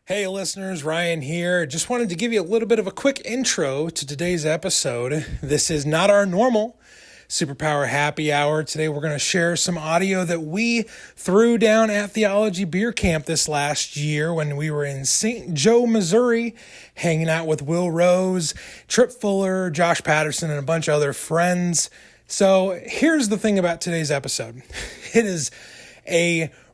Hey listeners, Ryan here. Just wanted to give you a little bit of a quick intro to today's episode. This is not our normal Superpower Happy Hour. Today we're going to share some audio that we threw down at Theology Beer Camp this last year when we were in St. Joe, Missouri, hanging out with Will Rose, Trip Fuller, Josh Patterson, and a bunch of other friends. So here's the thing about today's episode. It is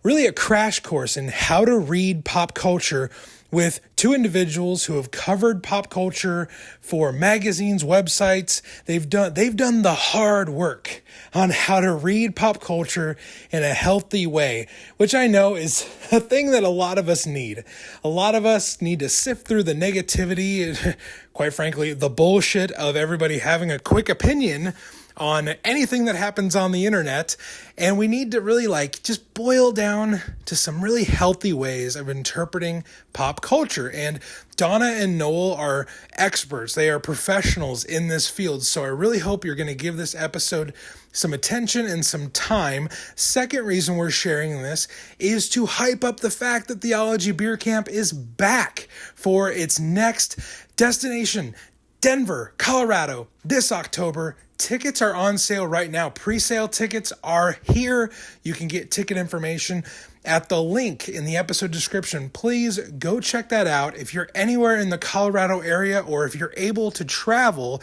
really a crash course in how to read pop culture with two individuals who have covered pop culture for magazines, websites. They've done the hard work on how to read pop culture in a healthy way, which I know is a thing that a lot of us need. A lot of us need to sift through the negativity, quite frankly, the bullshit of everybody having a quick opinion on anything that happens on the internet, and we need to really just boil down to some really healthy ways of interpreting pop culture. And Donna and Noel are experts. They are professionals in this field, so I really hope you're going to give this episode some attention and some time. Second reason we're sharing this is to hype up the fact that Theology Beer Camp is back for its next destination, Denver, Colorado, this October. Tickets are on sale right now. Pre-sale tickets are here. You can get ticket information at the link in the episode description. Please go check that out. If you're anywhere in the Colorado area or if you're able to travel,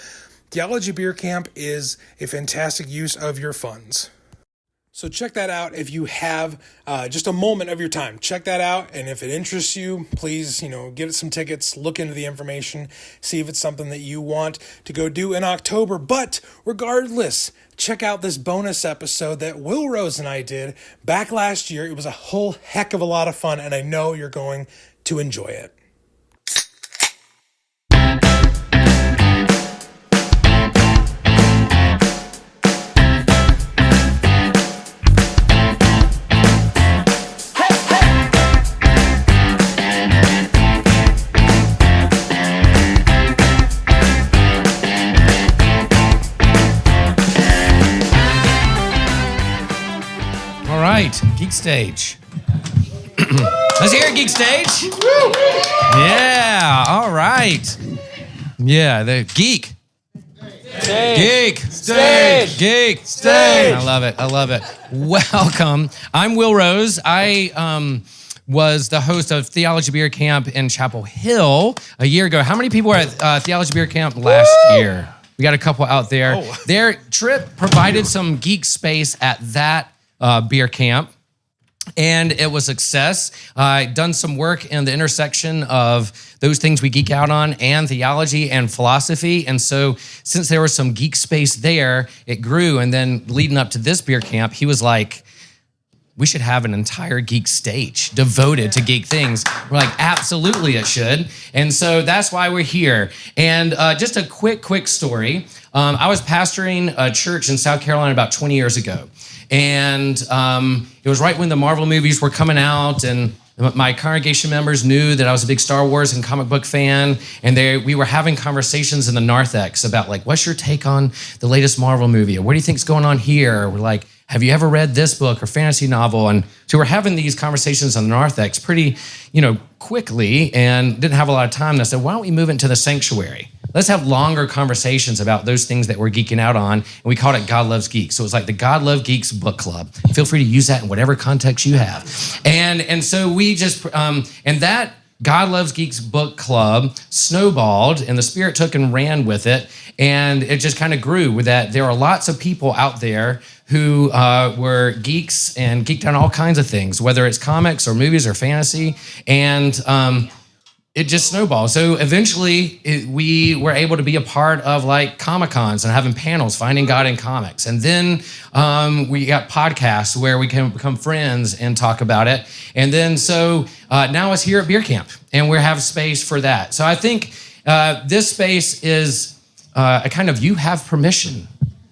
Theology Beer Camp is a fantastic use of your funds. So check that out if you have just a moment of your time. Check that out, and if it interests you, please, get some tickets, look into the information, see if it's something that you want to go do in October. But regardless, check out this bonus episode that Will Rose and I did back last year. It was a whole heck of a lot of fun, and I know you're going to enjoy it. Geek Stage. Let's hear it, Geek Stage. Yeah, all right. Yeah, the Geek. Geek Stage. Geek Stage. I love it. Welcome. I'm Will Rose. I was the host of Theology Beer Camp in Chapel Hill a year ago. How many people were at Theology Beer Camp last year? We got a couple out there. Oh. Their trip provided some geek space at that beer camp, and it was a success. I'd done some work in the intersection of those things we geek out on and theology and philosophy, and so since there was some geek space there, it grew. And then leading up to this beer camp, he was like, we should have an entire geek stage devoted to geek things. We're like, absolutely it should. And so that's why we're here. And just a quick story. I was pastoring a church in South Carolina about 20 years ago. And it was right when the Marvel movies were coming out, and my congregation members knew that I was a big Star Wars and comic book fan, and we were having conversations in the narthex about what's your take on the latest Marvel movie? Or what do you think's going on here? We're like, have you ever read this book or fantasy novel? And so we're having these conversations on the narthex pretty, quickly, and didn't have a lot of time. And I said, why don't we move into the sanctuary? Let's have longer conversations about those things that we're geeking out on. And we called it God Loves Geeks. So it was like the God Love Geeks book club. Feel free to use that in whatever context you have. And so we just, and that God Loves Geeks book club snowballed, and the Spirit took and ran with it. And it just kind of grew with that. There are lots of people out there who were geeks and geeked on all kinds of things, whether it's comics or movies or fantasy. And it just snowballed. So eventually we were able to be a part of Comic-Cons and having panels, finding God in comics. And then we got podcasts where we can become friends and talk about it. And then so now it's here at Beer Camp, and we have space for that. So I think this space is a kind of, you have permission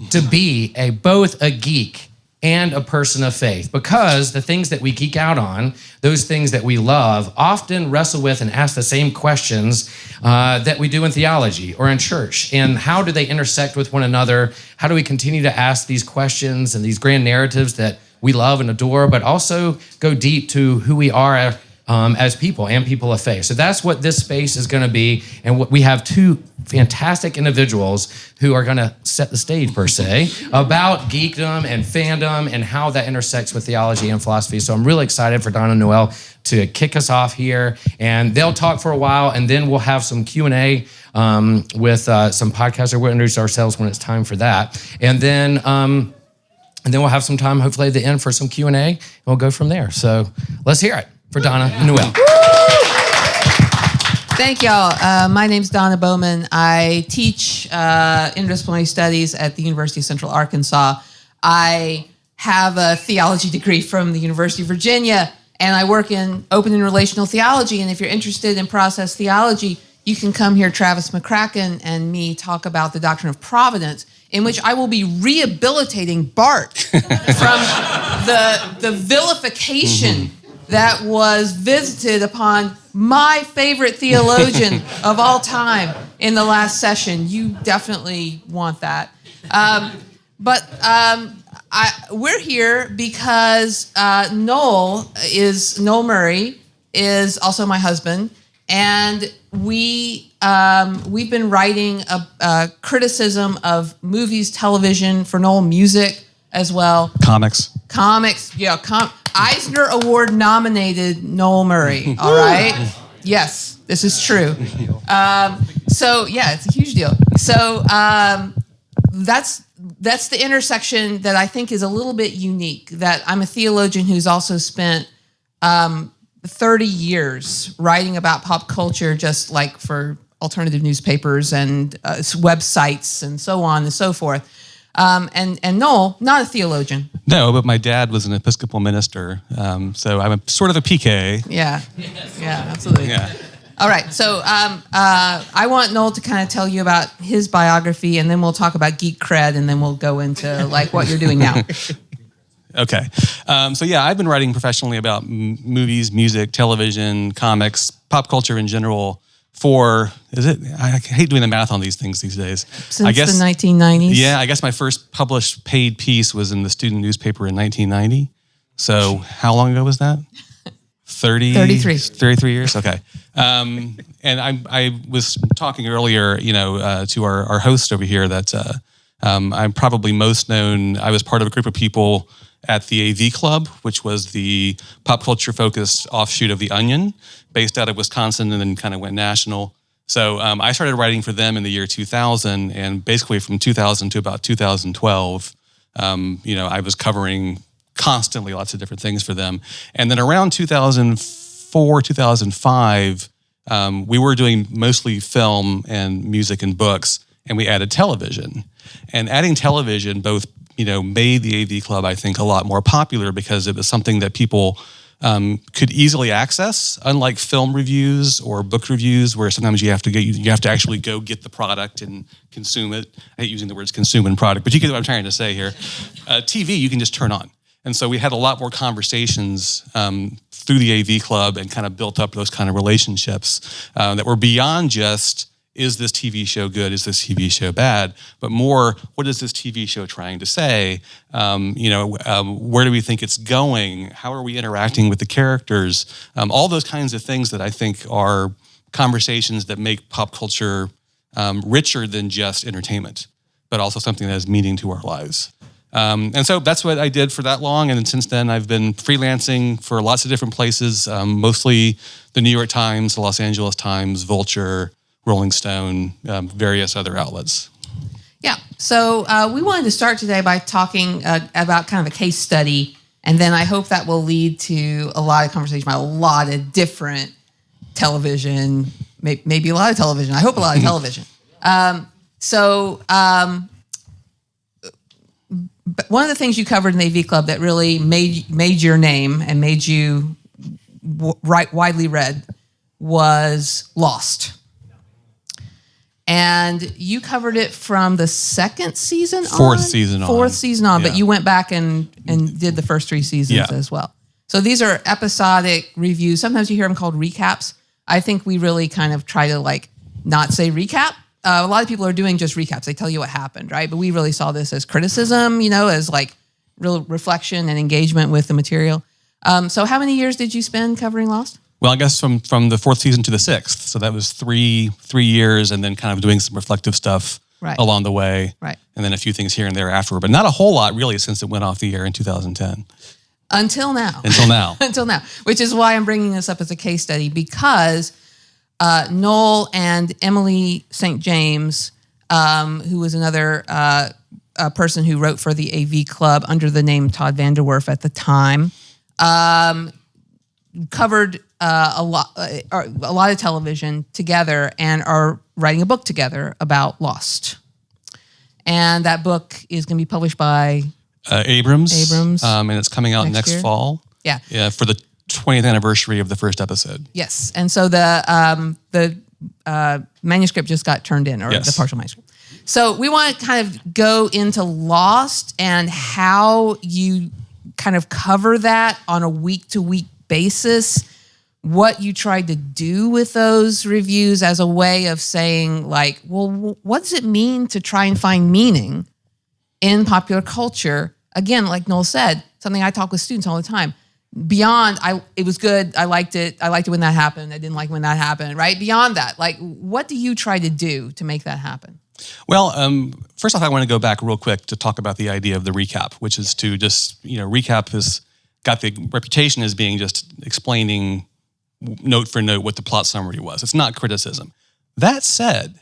to be both a geek and a person of faith, because the things that we geek out on, those things that we love, often wrestle with and ask the same questions that we do in theology or in church. And how do they intersect with one another? How do we continue to ask these questions and these grand narratives that we love and adore, but also go deep to who we are as people and people of faith. So that's what this space is going to be. And we have two fantastic individuals who are going to set the stage, per se, about geekdom and fandom and how that intersects with theology and philosophy. So I'm really excited for Donna and Noel to kick us off here. And they'll talk for a while, and then we'll have some Q&A with some podcasters. We'll introduce ourselves when it's time for that. And then we'll have some time, hopefully, at the end for some Q&A, and we'll go from there. So let's hear it for Donna and Noel. Thank y'all. My name's Donna Bowman. I teach interdisciplinary studies at the University of Central Arkansas. I have a theology degree from the University of Virginia, and I work in open and relational theology. And if you're interested in process theology, you can come hear Travis McCracken and me talk about the doctrine of providence, in which I will be rehabilitating Bart from the vilification that was visited upon my favorite theologian of all time in the last session. You definitely want that. We're here because Noel Murray is also my husband, and we've been writing a criticism of movies, television, for Noel, music as well. Comics, yeah. Eisner Award nominated Noel Murray, all right? Yes, this is true. So, yeah, it's a huge deal. So that's the intersection that I think is a little bit unique, that I'm a theologian who's also spent 30 years writing about pop culture, just like for alternative newspapers and websites and so on and so forth. And Noel, not a theologian. No, but my dad was an Episcopal minister, so I'm sort of a PK. Yeah, absolutely. Yeah. All right, so I want Noel to kind of tell you about his biography, and then we'll talk about geek cred, and then we'll go into like what you're doing now. Okay. So yeah, I've been writing professionally about movies, music, television, comics, pop culture in general I hate doing the math on these things these days. Since the 1990s? Yeah, I guess my first published paid piece was in the student newspaper in 1990. So how long ago was that? 33 years? Okay. And I was talking earlier, to our host over here that I'm probably most known. I was part of a group of people at the AV Club, which was the pop culture-focused offshoot of The Onion, based out of Wisconsin, and then kind of went national. So I started writing for them in the year 2000, and basically from 2000 to about 2012, I was covering constantly lots of different things for them. And then around 2004, 2005, we were doing mostly film and music and books, and we added television. And adding television both made the AV Club, I think, a lot more popular because it was something that people could easily access, unlike film reviews or book reviews, where sometimes you have to actually go get the product and consume it. I hate using the words consume and product, but you get what I'm trying to say here. TV, you can just turn on. And so we had a lot more conversations through the AV Club and kind of built up those kind of relationships that were beyond just, is this TV show good? Is this TV show bad? But more, what is this TV show trying to say? Where do we think it's going? How are we interacting with the characters? All those kinds of things that I think are conversations that make pop culture richer than just entertainment, but also something that has meaning to our lives. And so that's what I did for that long. And then since then, I've been freelancing for lots of different places, mostly the New York Times, the Los Angeles Times, Vulture, Rolling Stone, various other outlets. Yeah, so we wanted to start today by talking about kind of a case study, and then I hope that will lead to a lot of conversation about a lot of different television, maybe a lot of television. I hope a lot of television. But one of the things you covered in the AV Club that really made your name and made you widely read was Lost. And you covered it from the second season on? Fourth season on. Yeah. But you went back and did the first three seasons as well. So these are episodic reviews. Sometimes you hear them called recaps. I think we really kind of try to not say recap. A lot of people are doing just recaps. They tell you what happened, right? But we really saw this as criticism, as real reflection and engagement with the material. So how many years did you spend covering Lost? Well, I guess from the 4th season to the 6th. So that was three years, and then kind of doing some reflective stuff along the way. Right. And then a few things here and there afterward, but not a whole lot really since it went off the air in 2010. Until now. Until now, which is why I'm bringing this up as a case study, because Noel and Emily St. James, who was another person who wrote for the AV Club under the name Todd Vanderwerf at the time, covered a lot of television together and are writing a book together about Lost. And that book is going to be published by Abrams. And it's coming out next fall. Yeah. Yeah, for the 20th anniversary of the first episode. Yes. And so the manuscript just got turned in, or the partial manuscript. So we want to kind of go into Lost and how you kind of cover that on a week-to-week basis, what you tried to do with those reviews as a way of saying, like, well, what does it mean to try and find meaning in popular culture? Again, like Noel said, something I talk with students all the time. Beyond, it was good, I liked it when that happened, I didn't like when that happened, right? Beyond that, like, what do you try to do to make that happen? Well, first off, I want to go back real quick to talk about the idea of the recap, which is to just, recap has got the reputation as being just explaining note for note what the plot summary was. It's not criticism. That said,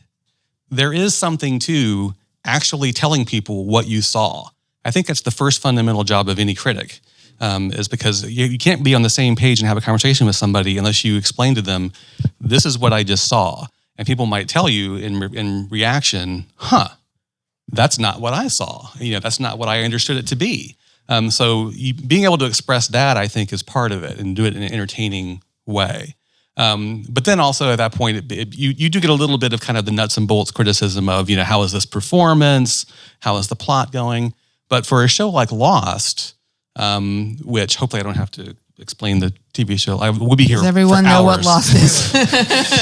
there is something to actually telling people what you saw. I think that's the first fundamental job of any critic, is because you can't be on the same page and have a conversation with somebody unless you explain to them, this is what I just saw. And people might tell you in reaction, that's not what I saw. That's not what I understood it to be. So being able to express that, I think, is part of it, and do it in an entertaining way. But then also at that point, you do get a little bit of kind of the nuts and bolts criticism of, how is this performance? How is the plot going? But for a show like Lost, which hopefully I don't have to explain the TV show. We'll be here. Does everyone know what Lost is?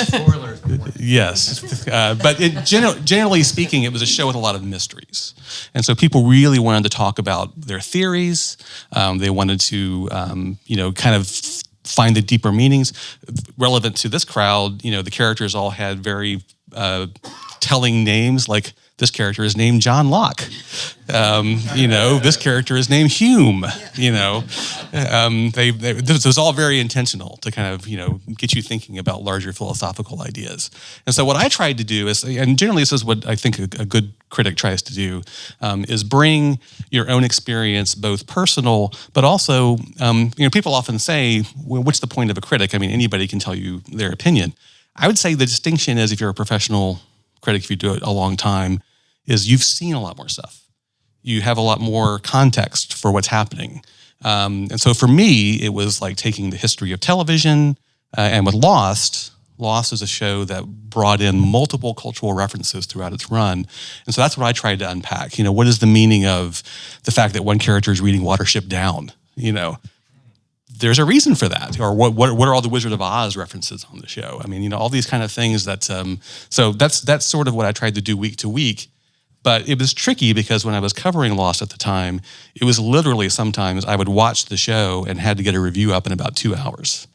Spoilers. Yes. But generally speaking, it was a show with a lot of mysteries. And so people really wanted to talk about their theories. They wanted to, kind of find the deeper meanings. Relevant to this crowd, the characters all had very telling names, like this character is named John Locke. This character is named Hume. This was all very intentional to kind of, get you thinking about larger philosophical ideas. And so what I tried to do is, and generally this is what I think a good critic tries to do, is bring your own experience, both personal, but also, people often say, well, what's the point of a critic? I mean, anybody can tell you their opinion. I would say the distinction is, if you're a professional critic, if you do it a long time, is you've seen a lot more stuff. You have a lot more context for what's happening. And so for me, it was like taking the history of television, and with Lost is a show that brought in multiple cultural references throughout its run. And so that's what I tried to unpack. What is the meaning of the fact that one character is reading Watership Down? There's a reason for that. Or what are all the Wizard of Oz references on the show? I mean, all these kind of things that, so that's sort of what I tried to do week to week. But it was tricky because when I was covering Lost at the time, it was literally sometimes I would watch the show and had to get a review up in about 2 hours.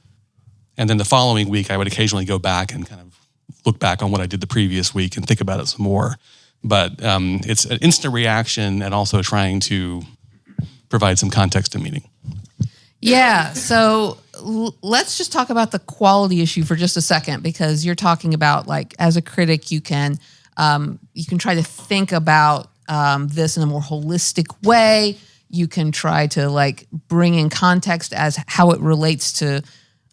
And then the following week, I would occasionally go back and kind of look back on what I did the previous week and think about it some more. But it's an instant reaction and also trying to provide some context and meaning. Yeah, so let's just talk about the quality issue for just a second, because you're talking about, like, as a critic, you can try to think about this in a more holistic way. You can try to, like, bring in context as how it relates to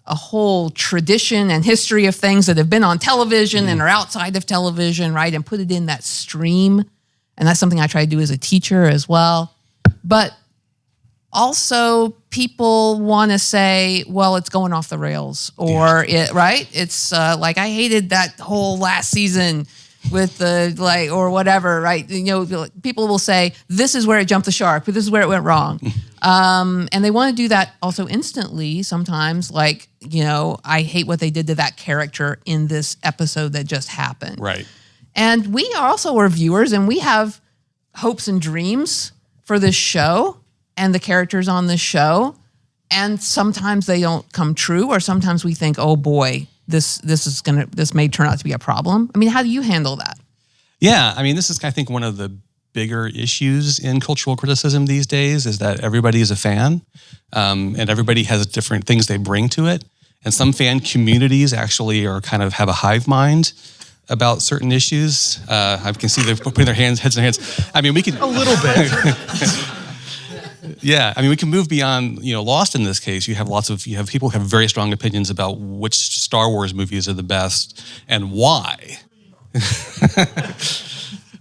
a whole tradition and history of things that have been on television and are outside of television, right? And put it in that stream. And that's something I try to do as a teacher as well. But also, people want to say, well, it's going off the rails, or right? It's like, I hated that whole last season with the, or whatever, right? People will say, this is where it jumped the shark, but this is where it went wrong. And they want to do that also instantly sometimes, like, I hate what they did to that character in this episode that just happened. Right. And we also are viewers, and we have hopes and dreams for this show and the characters on the show. and sometimes they don't come true, or sometimes we think, oh boy, this may turn out to be a problem. I mean, how do you handle that? Yeah, I mean, this is, I think, one of the bigger issues in cultural criticism these days is that everybody is a fan, and everybody has different things they bring to it. And some fan communities actually are kind of have a hive mind about certain issues. I can see they're putting their heads in their hands. I mean, we can a little bit. Yeah, I mean, we can move beyond, Lost in this case. You have people who have very strong opinions about which Star Wars movies are the best and why.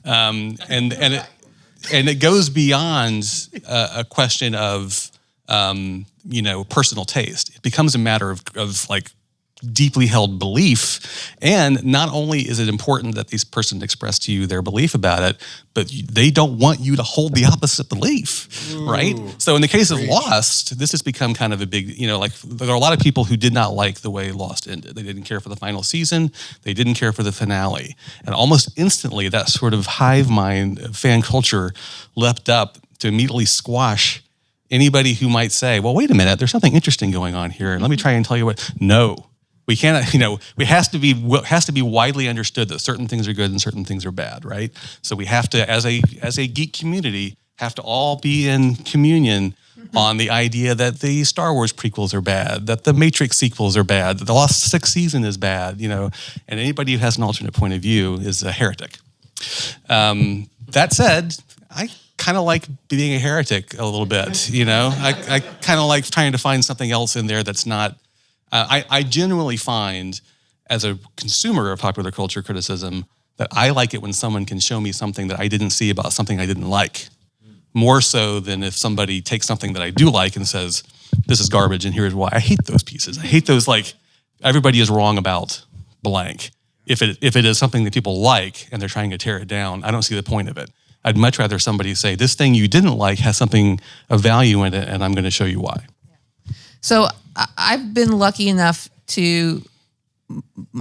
And it goes beyond a question of personal taste. It becomes a matter of like deeply held belief. And not only is it important that these person express to you their belief about it, but they don't want you to hold the opposite belief, right? So in the case of Lost, this has become kind of a big, there are a lot of people who did not like the way Lost ended. They didn't care for the final season. They didn't care for the finale. And almost instantly, that sort of hive mind of fan culture leapt up to immediately squash anybody who might say, well, wait a minute, there's something interesting going on here. And let me try and tell you what. No. We cannot, it has to be widely understood that certain things are good and certain things are bad, right? So we have to, as a geek community, have to all be in communion on the idea that the Star Wars prequels are bad, that the Matrix sequels are bad, that the Lost Sixth Season is bad, and anybody who has an alternate point of view is a heretic. That said, I kind of like being a heretic a little bit, I kind of like trying to find something else in there that's not. I genuinely find, as a consumer of popular culture criticism, that I like it when someone can show me something that I didn't see about something I didn't like, more so than if somebody takes something that I do like and says, this is garbage and here's why. I hate those pieces. I hate those, like, everybody is wrong about blank. If it is something that people like and they're trying to tear it down, I don't see the point of it. I'd much rather somebody say, this thing you didn't like has something of value in it and I'm going to show you why. So I've been lucky enough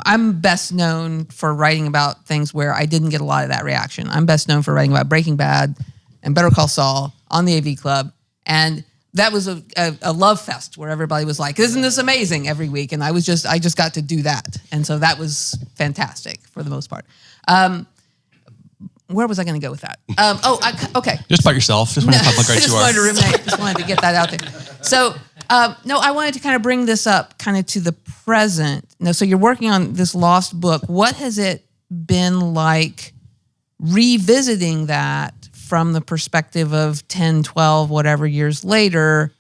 I'm best known for writing about things where I didn't get a lot of that reaction. I'm best known for writing about Breaking Bad and Better Call Saul on the AV Club. And that was a love fest where everybody was like, isn't this amazing every week? And I just got to do that. And so that was fantastic for the most part. Where was I going to go with that? Okay. Just about yourself. Just wanted to public right you are. Wanted to ruminate. Just wanted to get that out there. So, no, I wanted to kind of bring this up kind of to the present. Now, so you're working on this Lost book. What has it been like revisiting that from the perspective of 10, 12, whatever years later?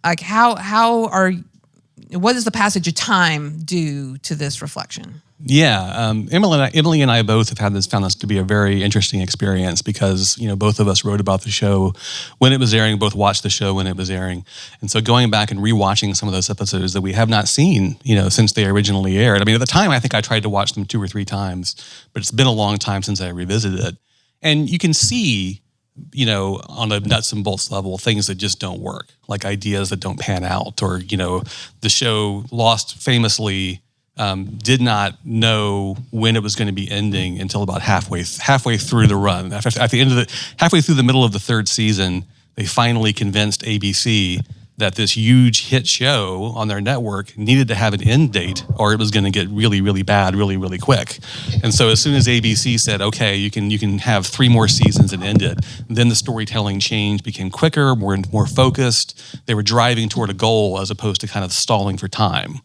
Like, what does the passage of time do to this reflection? Yeah, Emily and I both have found this to be a very interesting experience because, both of us wrote about the show when it was airing, both watched the show when it was airing. And so going back and rewatching some of those episodes that we have not seen, since they originally aired. I mean, at the time, I think I tried to watch them 2 or 3 times, but it's been a long time since I revisited it. And you can see, on a nuts and bolts level, things that just don't work, like ideas that don't pan out, or, the show Lost famously did not know when it was going to be ending until about halfway through the run. Halfway through the middle of the 3rd season, they finally convinced ABC that this huge hit show on their network needed to have an end date or it was going to get really, really bad really, really quick. And so as soon as ABC said, okay, you can have 3 more seasons and end it, then the storytelling change became quicker, more focused. They were driving toward a goal as opposed to kind of stalling for time.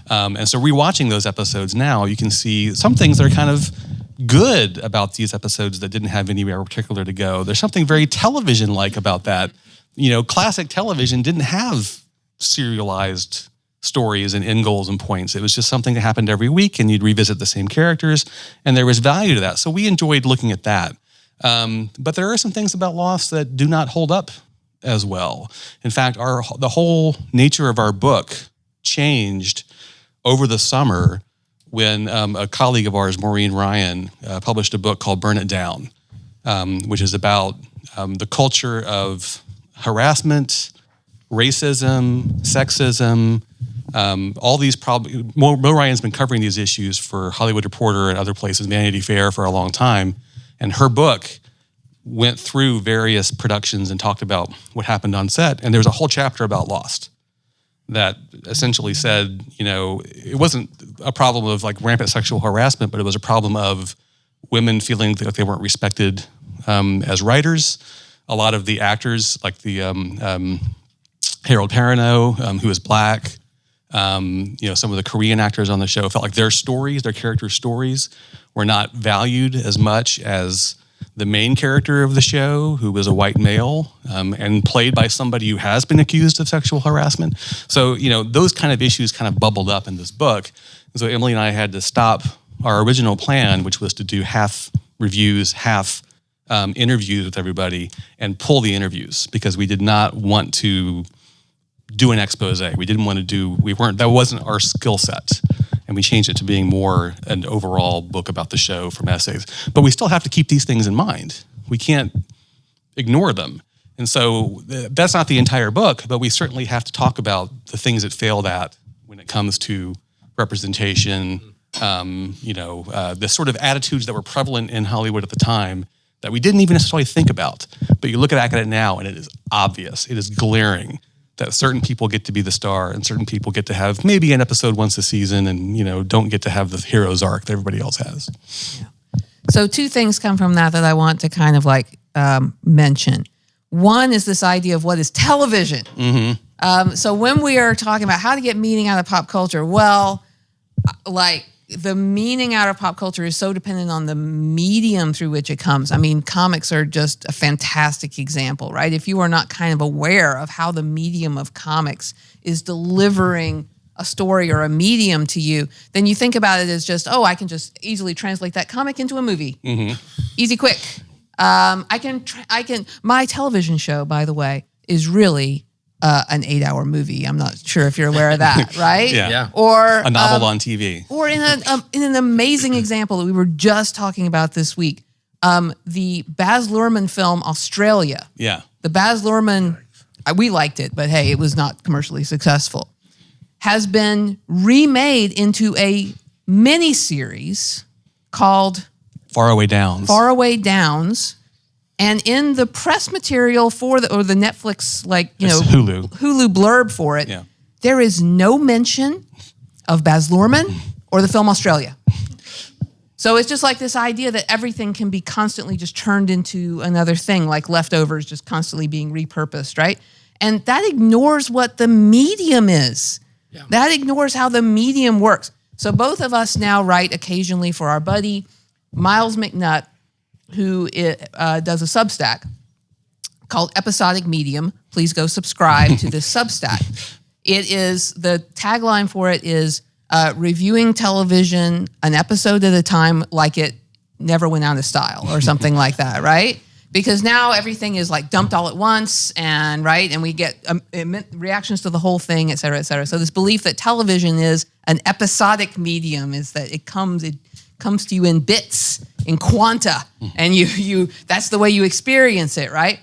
And so rewatching those episodes now, you can see some things that are kind of good about these episodes that didn't have anywhere particular to go. There's something very television-like about that. Classic television didn't have serialized stories and end goals and points. It was just something that happened every week and you'd revisit the same characters and there was value to that. So we enjoyed looking at that. But there are some things about Lost that do not hold up as well. In fact, the whole nature of our book changed over the summer when a colleague of ours, Maureen Ryan, published a book called Burn It Down, which is about the culture of harassment, racism, sexism, all these problems. Mo Ryan's been covering these issues for Hollywood Reporter and other places, Vanity Fair, for a long time. And her book went through various productions and talked about what happened on set. And there was a whole chapter about Lost. that essentially said, it wasn't a problem of like rampant sexual harassment, but it was a problem of women feeling like they weren't respected as writers. A lot of the actors, like the Harold Perrineau, who is black, some of the Korean actors on the show felt like their character stories were not valued as much as the main character of the show, who was a white male and played by somebody who has been accused of sexual harassment. So, those kind of issues kind of bubbled up in this book. And so Emily and I had to stop our original plan, which was to do half reviews, half interviews with everybody, and pull the interviews because we did not want to do an expose. We didn't want to that wasn't our skill set. And we changed it to being more an overall book about the show from essays. But we still have to keep these things in mind. We can't ignore them. And so that's not the entire book, but we certainly have to talk about the things it failed at when it comes to representation, the sort of attitudes that were prevalent in Hollywood at the time that we didn't even necessarily think about. But you look back at it now and it is obvious, it is glaring that certain people get to be the star and certain people get to have maybe an episode once a season and, don't get to have the hero's arc that everybody else has. Yeah. So 2 things come from that I want to kind of mention. One is this idea of what is television. Mm-hmm. So when we are talking about how to get meaning out of pop culture, well, the meaning out of pop culture is so dependent on the medium through which it comes. I mean, comics are just a fantastic example, right? If you are not kind of aware of how the medium of comics is delivering a story or a medium to you, then you think about it as just, I can just easily translate that comic into a movie. Mm-hmm. Easy, quick. My television show, by the way, is really an 8-hour movie. I'm not sure if you're aware of that, right? Yeah. Or a novel on TV. Or in an amazing example that we were just talking about this week, the Baz Luhrmann film Australia. Yeah. The Baz Luhrmann, we liked it, but hey, it was not commercially successful. Has been remade into a mini-series called Faraway Downs. And in the press material for the Netflix, Hulu blurb for it, there is no mention of Baz Luhrmann or the film Australia. So it's just like this idea that everything can be constantly just turned into another thing, like leftovers just constantly being repurposed, right? And that ignores what the medium is. Yeah. That ignores how the medium works. So both of us now write occasionally for our buddy, Miles McNutt, who does a Substack called Episodic Medium. Please go subscribe to this Substack. The tagline for it is reviewing television an episode at a time like it never went out of style or something like that, right? Because now everything is dumped all at once and we get reactions to the whole thing, et cetera, et cetera. So this belief that television is an episodic medium is that it comes to you in bits, in quanta, and you that's the way you experience it, right?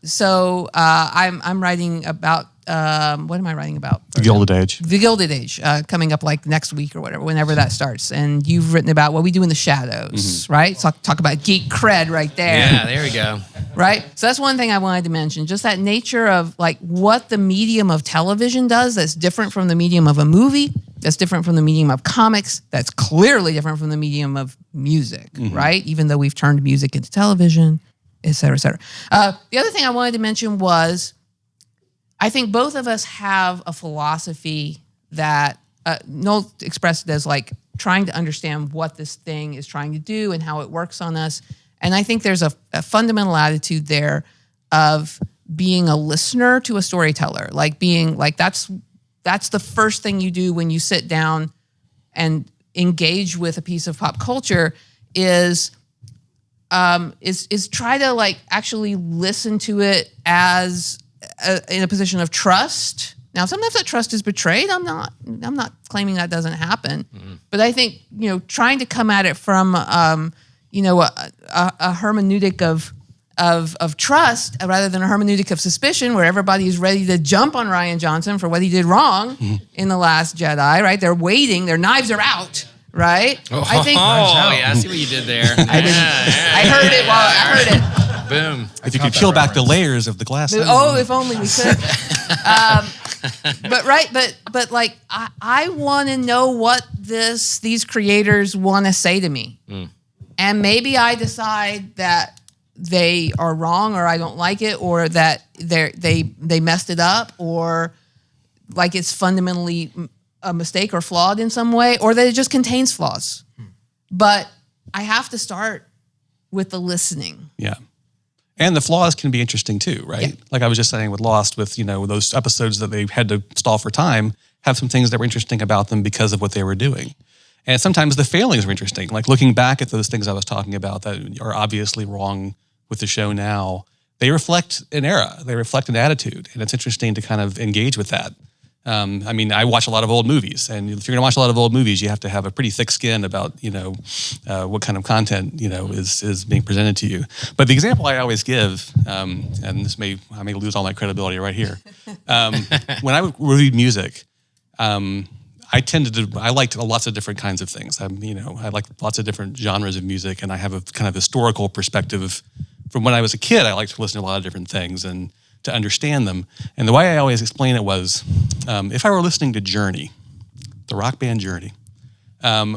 So I'm writing about what am I writing about? The Gilded Age. The Gilded Age, coming up next week or whatever, whenever that starts. And you've written about what we do in the shadows, right? So talk about geek cred right there. Yeah, there we go. Right? So that's one thing I wanted to mention, just that nature of what the medium of television does that's different from the medium of a movie, that's different from the medium of comics, that's clearly different from the medium of music, right? Even though we've turned music into television, et cetera, et cetera. The other thing I wanted to mention was, I think both of us have a philosophy that Noel expressed it as trying to understand what this thing is trying to do and how it works on us. And I think there's a fundamental attitude there of being a listener to a storyteller, that's the first thing you do when you sit down and engage with a piece of pop culture is try to actually listen to it as in a position of trust. Now, sometimes that trust is betrayed. I'm not claiming that doesn't happen, but I think trying to come at it from a hermeneutic of trust rather than a hermeneutic of suspicion, where everybody is ready to jump on Rian Johnson for what he did wrong in The Last Jedi. Right? They're waiting. Their knives are out. Right? I think. Yeah, I see what you did there. I heard it while I heard it. Boom. If you could peel back the layers of the glass. Oh, if only we could. but like I want to know what these creators want to say to me. And maybe I decide that they are wrong, or I don't like it, or that they messed it up, or like it's fundamentally a mistake or flawed in some way, or that it just contains flaws. But I have to start with the listening. Yeah. And the flaws can be interesting too, right? Yeah. Like I was just saying with Lost, with those episodes that they had to stall for time, have some things that were interesting about them because of what they were doing. And sometimes the failings were interesting. Like looking back at those things I was talking about that are obviously wrong with the show now, they reflect an era, they reflect an attitude, and it's interesting to kind of engage with that. I watch a lot of old movies, and if you're going to watch a lot of old movies, you have to have a pretty thick skin about, what kind of content, is being presented to you. But the example I always give, and I may lose all my credibility right here. When I reviewed music, I liked lots of different kinds of things. I like lots of different genres of music, and I have a kind of historical perspective. From when I was a kid, I liked to listen to a lot of different things and to understand them. And the way I always explain it was, if I were listening to Journey, the rock band Journey, I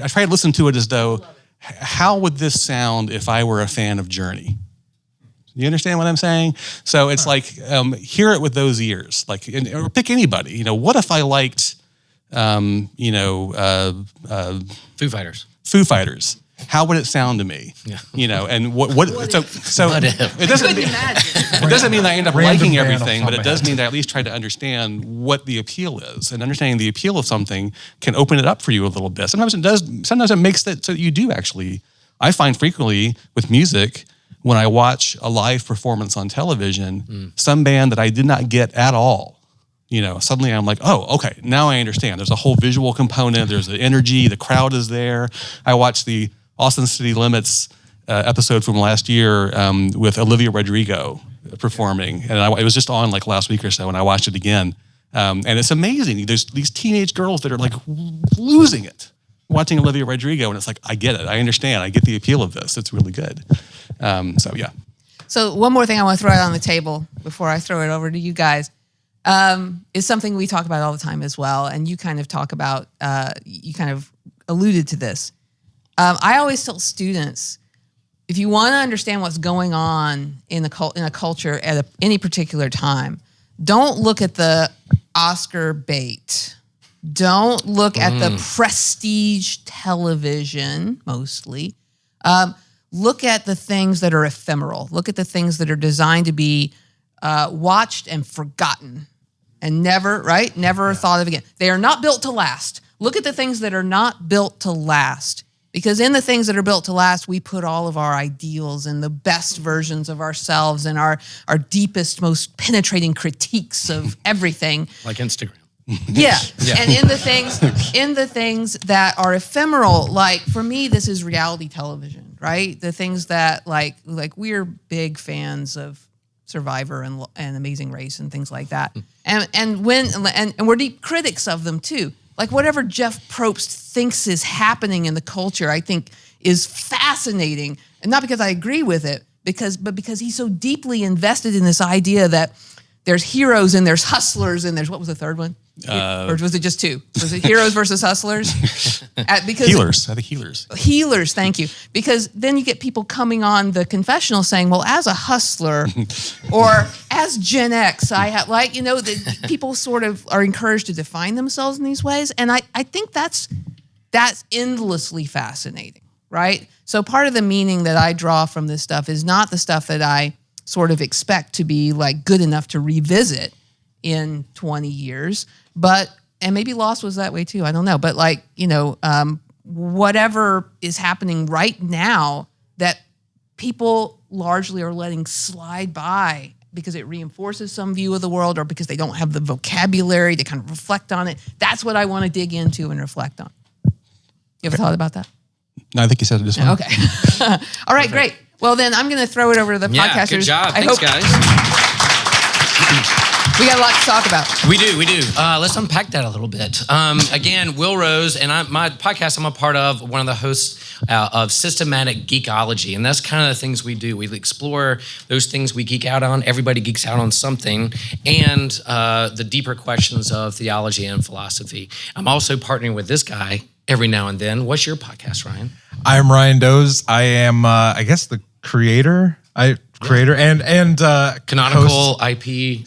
try to listen to it as though, how would this sound if I were a fan of Journey? You understand what I'm saying? So it's like, hear it with those ears, or pick anybody. What if I liked, Foo Fighters. Foo Fighters. How would it sound to me? Yeah. And what so it doesn't mean I end up liking everything, but it does mean that I at least try to understand what the appeal is. And understanding the appeal of something can open it up for you a little bit. Sometimes it does. Sometimes it makes it so that you do actually. I find frequently with music, when I watch a live performance on television, some band that I did not get at all, suddenly I'm like, oh, okay, now I understand. There's a whole visual component. There's the energy. The crowd is there. I watched the Austin City Limits episode from last year with Olivia Rodrigo performing. And it was just on like last week or so, and I watched it again. And it's amazing. There's these teenage girls that are like losing it watching Olivia Rodrigo, and it's like, I get it. I understand. I get the appeal of this. It's really good. Yeah. So one more thing I want to throw out on the table before I throw it over to you guys is something we talk about all the time as well. And you kind of talk about, you kind of alluded to this. I always tell students, if you want to understand what's going on in a culture at any particular time, don't look at the Oscar bait. Don't look at the prestige television, mostly. Look at the things that are ephemeral. Look at the things that are designed to be watched and forgotten and never thought of again. They are not built to last. Look at the things that are not built to last. Because in the things that are built to last, we put all of our ideals and the best versions of ourselves and our deepest, most penetrating critiques of everything. Like Instagram. Yeah. And in the things that are ephemeral, like for me, this is reality television, right? The things that like we're big fans of Survivor and Amazing Race and things like that. And we're deep critics of them too. Like whatever Jeff Probst thinks is happening in the culture, I think is fascinating. And not because I agree with it, but because he's so deeply invested in this idea that there's heroes and there's hustlers and there's, what was the third one? Or was it just two? Was it heroes versus hustlers? Healers. I think healers. Healers, thank you. Because then you get people coming on the confessional saying, well, as a hustler or as Gen X, I have people sort of are encouraged to define themselves in these ways. And I think that's endlessly fascinating, right? So part of the meaning that I draw from this stuff is not the stuff that I sort of expect to be like good enough to revisit in 20 years, and maybe Lost was that way too, I don't know, but whatever is happening right now that people largely are letting slide by because it reinforces some view of the world or because they don't have the vocabulary to kind of reflect on it, that's what I want to dig into and reflect on. You ever thought about that? No, I think you said it just fine. Okay. All right, great. Well, then I'm going to throw it over to the podcasters. Good job. Thanks, guys. We got a lot to talk about. We do. Let's unpack that a little bit. Again, Will Rose, and my podcast I'm a part of, one of the hosts of Systematic Geekology, and that's kind of the things we do. We explore those things we geek out on. Everybody geeks out on something, and the deeper questions of theology and philosophy. I'm also partnering with this guy every now and then. What's your podcast, Ryan? I'm Ryan Doze. I am, I guess, the creator. And Canonical host. IP.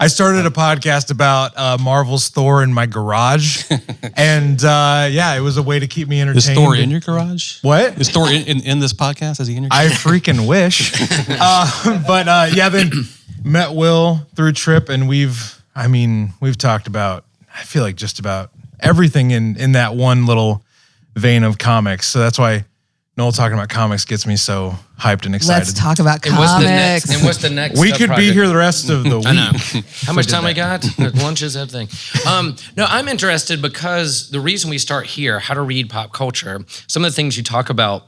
I started a podcast about Marvel's Thor in my garage, and it was a way to keep me entertained. Is Thor in your garage? What? Is Thor in this podcast? Is he in your I garage? freaking wish. Then met Will through Trip, and we've talked about, I feel like, just about everything in that one little vein of comics. So that's why Noel talking about comics gets me so hyped and excited. Let's talk about And comics. what's the next? We could be here the rest of the week. I know. How much time we got? Lunches, everything. No, I'm interested because the reason we start here, how to read pop culture, some of the things you talk about,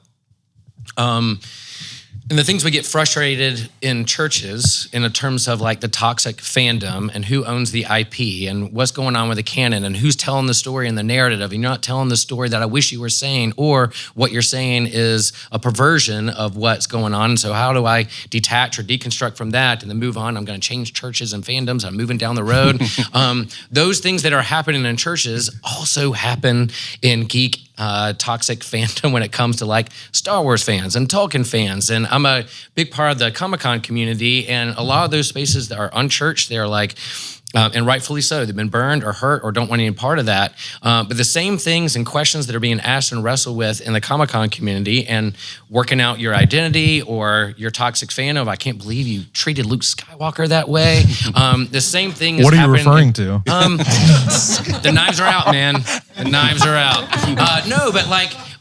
and the things we get frustrated in churches in terms of like the toxic fandom and who owns the IP and what's going on with the canon and who's telling the story and the narrative. And you're not telling the story that I wish you were saying, or what you're saying is a perversion of what's going on. So how do I detach or deconstruct from that and then move on? I'm going to change churches and fandoms. I'm moving down the road. Those things that are happening in churches also happen in geek toxic fandom when it comes to like Star Wars fans and Tolkien fans. And I'm a big part of the Comic-Con community, and a lot of those spaces that are unchurched, they're like, and rightfully so, they've been burned or hurt or don't want any part of that. But the same things and questions that are being asked and wrestled with in the Comic-Con community and working out your identity or your toxic fandom, I can't believe you treated Luke Skywalker that way. The same thing is happening. What are you referring to? The knives are out, man. The knives are out.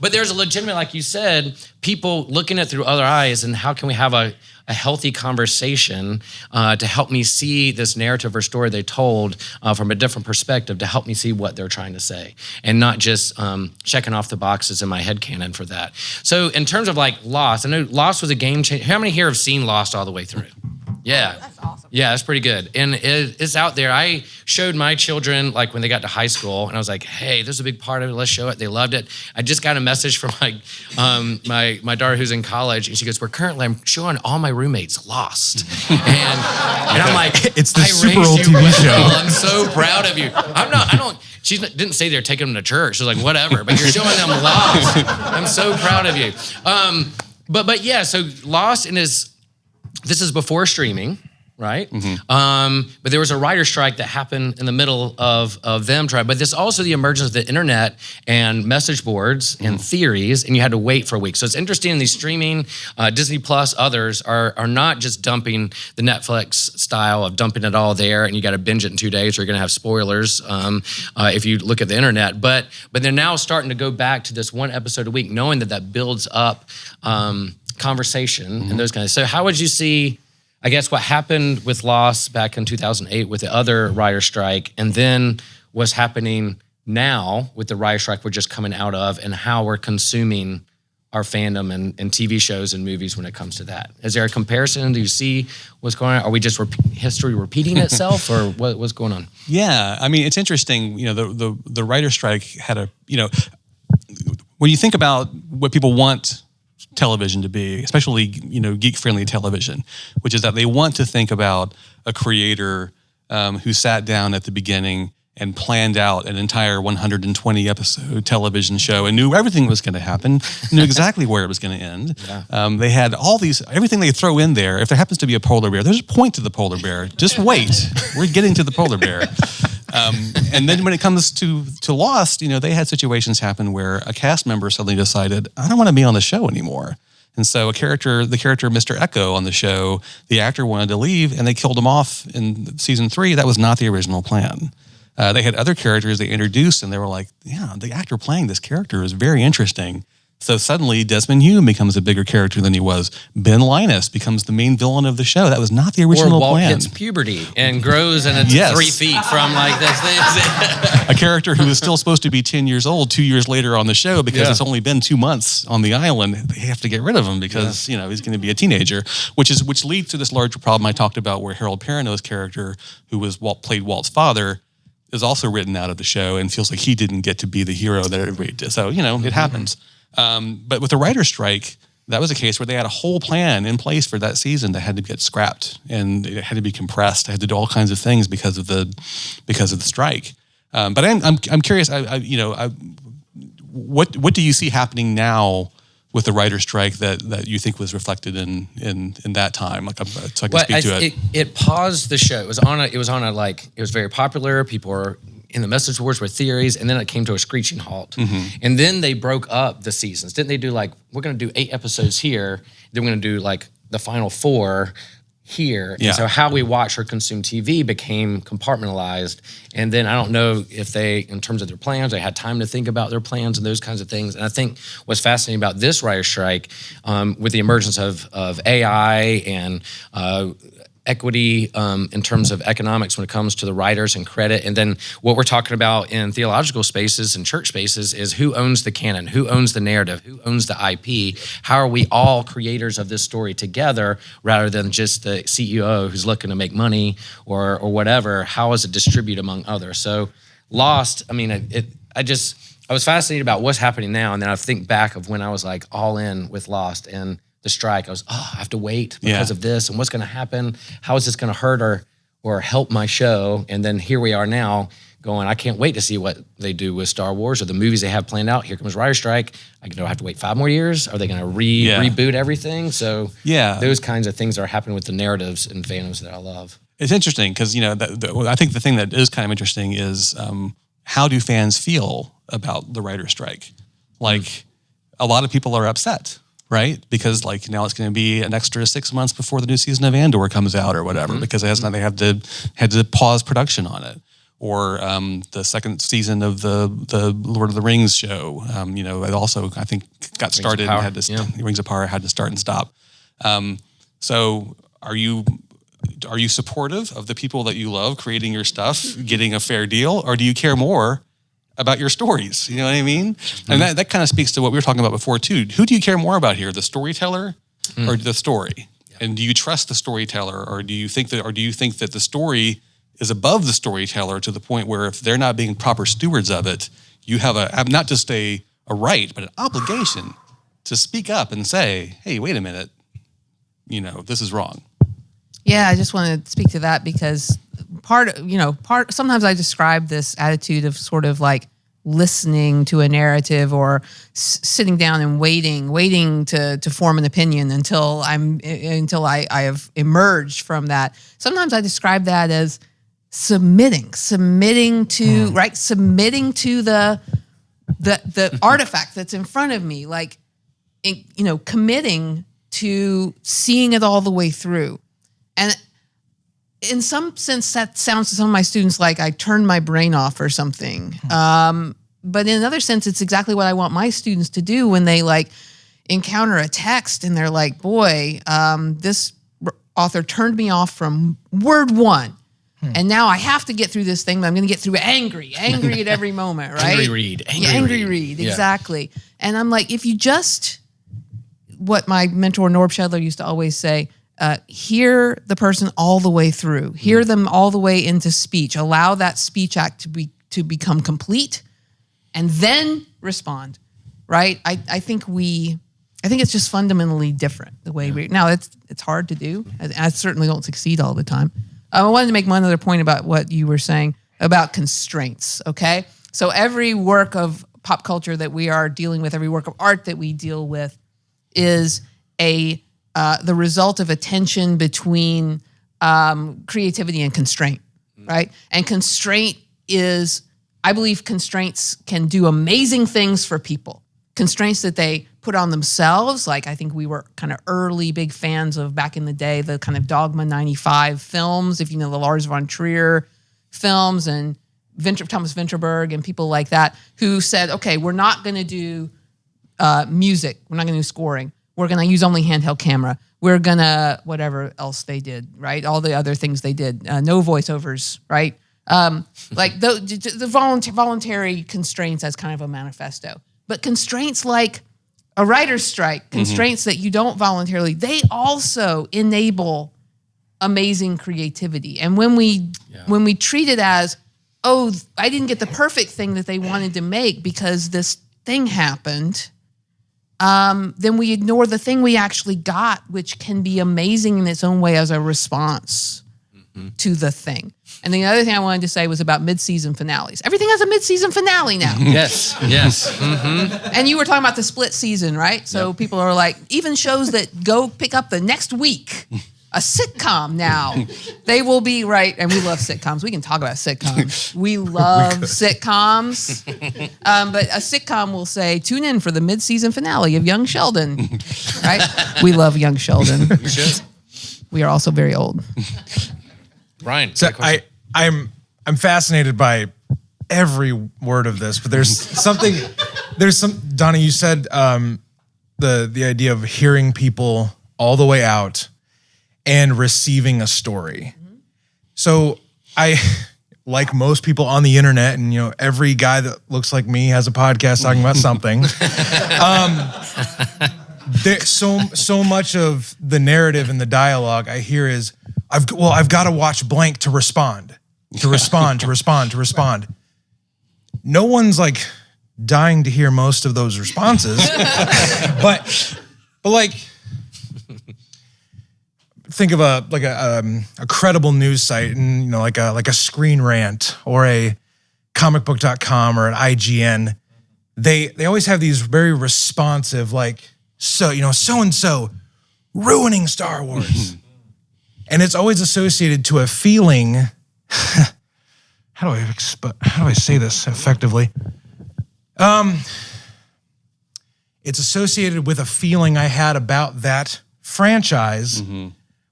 But there's a legitimate, like you said, people looking at it through other eyes, and how can we have a healthy conversation to help me see this narrative or story they told from a different perspective, to help me see what they're trying to say, and not just checking off the boxes in my headcanon for that. So in terms of like Lost, I know Lost was a game changer. How many here have seen Lost all the way through? Yeah. That's awesome. Yeah, that's pretty good. And it's out there. I showed my children, like when they got to high school, and I was like, hey, this is a big part of it. Let's show it. They loved it. I just got a message from my daughter who's in college, and she goes, I'm showing all my roommates Lost. And I'm like, It's the I super raised old you TV well. show. I'm so proud of you. She didn't say they're taking them to church. She was like, whatever, but you're showing them Lost. I'm so proud of you. But yeah, so Lost this is before streaming, right? Mm-hmm. But there was a writer strike that happened in the middle of them trying. But there's also the emergence of the internet and message boards and theories, and you had to wait for a week. So it's interesting in these streaming, Disney Plus, others are not just dumping the Netflix style of dumping it all there, and you got to binge it in 2 days, or you're going to have spoilers if you look at the internet. But they're now starting to go back to this one episode a week, knowing that builds up conversation and those kinds of. So how would you see, I guess, what happened with Lost back in 2008 with the other writer strike, and then what's happening now with the writer strike we're just coming out of, and how we're consuming our fandom and TV shows and movies when it comes to that? Is there a comparison? Do you see what's going on? Are we just history repeating itself, or what's going on? Yeah, I mean, it's interesting. The writer strike had when you think about what people want television to be, especially geek-friendly television, which is that they want to think about a creator who sat down at the beginning and planned out an entire 120 episode television show and knew everything was going to happen, knew exactly where it was going to end. Yeah. They had everything they throw in there. If there happens to be a polar bear, there's a point to the polar bear. Just wait. We're getting to the polar bear. And then when it comes to Lost, they had situations happen where a cast member suddenly decided, I don't want to be on the show anymore. And so the character Mr. Echo on the show, the actor wanted to leave, and they killed him off in season 3. That was not the original plan. They had other characters they introduced, and they were like, yeah, the actor playing this character is very interesting. So suddenly Desmond Hume becomes a bigger character than he was. Ben Linus becomes the main villain of the show. That was not the original Or Walt plan. hits puberty and grows and it's Yes. 3 feet from like this. A character who was still supposed to be 10 years old 2 years later on the show because Yeah. it's only been 2 months on the island. They have to get rid of him because, he's going to be a teenager, which leads to this larger problem I talked about where Harold Perrineau's character, who played Walt's father, is also written out of the show and feels like he didn't get to be the hero that everybody did. So, it happens. But with the writer's strike, that was a case where they had a whole plan in place for that season that had to get scrapped and it had to be compressed. They had to do all kinds of things because of the strike. But I'm curious. What do you see happening now with the writer's strike that you think was reflected in that time? Like, so I can speak to it. It paused the show. It was very popular. People were in the message boards with theories, and then it came to a screeching halt. And then they broke up the seasons. Didn't they do we're going to do 8 episodes here, then we're going to do the final 4 here. Yeah. And so how we watch or consume TV became compartmentalized. And then I don't know if they, in terms of their plans, they had time to think about their plans and those kinds of things. And I think what's fascinating about this writer's strike, with the emergence of AI and equity in terms of economics when it comes to the writers and credit. And then what we're talking about in theological spaces and church spaces is who owns the canon, who owns the narrative, who owns the IP, how are we all creators of this story together rather than just the CEO who's looking to make money or whatever, how is it distributed among others? So Lost, I was fascinated about what's happening now, and then I think back of when I was all in with Lost and the strike. I was, I have to wait because of this, and what's going to happen? How is this going to hurt or help my show? And then here we are now going, I can't wait to see what they do with Star Wars or the movies they have planned out. Here comes writer's strike. I have to wait 5 more years. Are they going to reboot everything? So those kinds of things are happening with the narratives and fandoms that I love. It's interesting because, I think the thing that is kind of interesting is how do fans feel about the writer's strike? A lot of people are upset, right? Because now it's going to be an extra 6 months before the new season of Andor comes out or whatever, because they had to pause production on it. Or the second season of the Lord of the Rings show, it also, I think, got started and had to Rings of Power had to start and stop. So are you supportive of the people that you love creating your stuff, getting a fair deal, or do you care more about your stories? You know what I mean? And that kind of speaks to what we were talking about before too. Who do you care more about here, the storyteller or the story? And do you trust the storyteller, or do you think that the story is above the storyteller to the point where if they're not being proper stewards of it, you have not just a right, but an obligation to speak up and say, hey, wait a minute, this is wrong. Yeah, I just want to speak to that because sometimes I describe this attitude of sort of listening to a narrative or sitting down and waiting to form an opinion until I have emerged from that. Sometimes I describe that as submitting to the artifact that's in front of me, committing to seeing it all the way through. And in some sense, that sounds to some of my students like I turned my brain off or something. But in another sense, it's exactly what I want my students to do when they encounter a text and they're like, boy, this author turned me off from word 1. And now I have to get through this thing, but I'm going to get through angry at every moment, right? Angry read, exactly. And I'm like, if you just, what my mentor Norb Shedler used to always say, hear the person all the way through, hear them all the way into speech, allow that speech act to become complete, and then respond, right? I think it's just fundamentally different the way now it's hard to do. I certainly don't succeed all the time. I wanted to make one other point about what you were saying about constraints, okay? So every work of pop culture that we are dealing with, every work of art that we deal with is the result of a tension between creativity and constraint, right? And I believe constraints can do amazing things for people. Constraints that they put on themselves, I think we were kind of early big fans of back in the day, the kind of Dogma 95 films, if you know the Lars von Trier films, and Thomas Vinterberg and people like that, who said, okay, we're not going to do music. We're not going to do scoring. We're going to use only handheld camera. We're going to whatever else they did, right? All the other things they did. No voiceovers, right? Like the voluntary constraints as kind of a manifesto. But constraints like a writer's strike, constraints that you don't voluntarily, they also enable amazing creativity. And when we treat it as, oh, I didn't get the perfect thing that they wanted to make because this thing happened, then we ignore the thing we actually got, which can be amazing in its own way as a response to the thing. And the other thing I wanted to say was about mid-season finales. Everything has a mid-season finale now. Yes. Mm-hmm. And you were talking about the split season, right? So people are like, even shows that go pick up the next week, a sitcom now, they will be, right? And we love sitcoms. We can talk about sitcoms. We love sitcoms. But a sitcom will say, tune in for the mid-season finale of Young Sheldon, right? We love Young Sheldon. You should. We are also very old. Ryan. So I'm fascinated by every word of this, but there's some, Donna, you said the idea of hearing people all the way out and receiving a story. So I, like most people on the internet, and every guy that looks like me has a podcast talking about something. So much of the narrative and the dialogue I hear is, I've got to watch blank to respond. No one's like dying to hear most of those responses, but like, think of a credible news site, and like a Screen Rant or a comicbook.com or an IGN. They always have these very responsive, like, so-and-so ruining Star Wars. And it's always associated to a feeling. How do I say this effectively? It's associated with a feeling I had about that franchise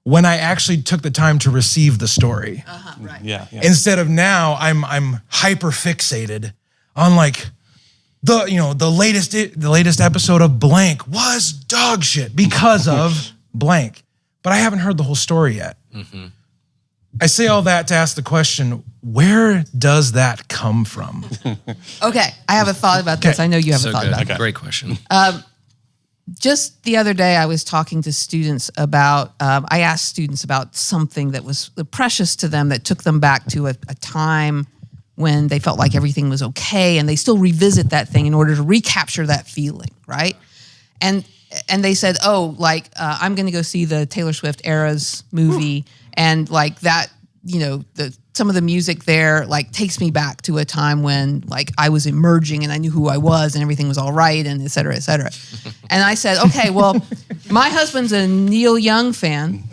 when I actually took the time to receive the story. Right. Yeah. Instead of now, I'm hyper fixated on like the latest episode of blank was dog shit because of blank. But I haven't heard the whole story yet. I say all that to ask the question, where does that come from? Okay, I have a thought about this. I know you have a thought about it. Great question. Just the other day, I was talking to students about, I asked students about something that was precious to them that took them back to a time when they felt like everything was okay, and they still revisit that thing in order to recapture that feeling, right? And they said, I'm going to go see the Taylor Swift Eras movie, and like that, some of the music there like takes me back to a time when like I was emerging and I knew who I was and everything was all right and et cetera, et cetera. And I said, okay, well, my husband's a Neil Young fan,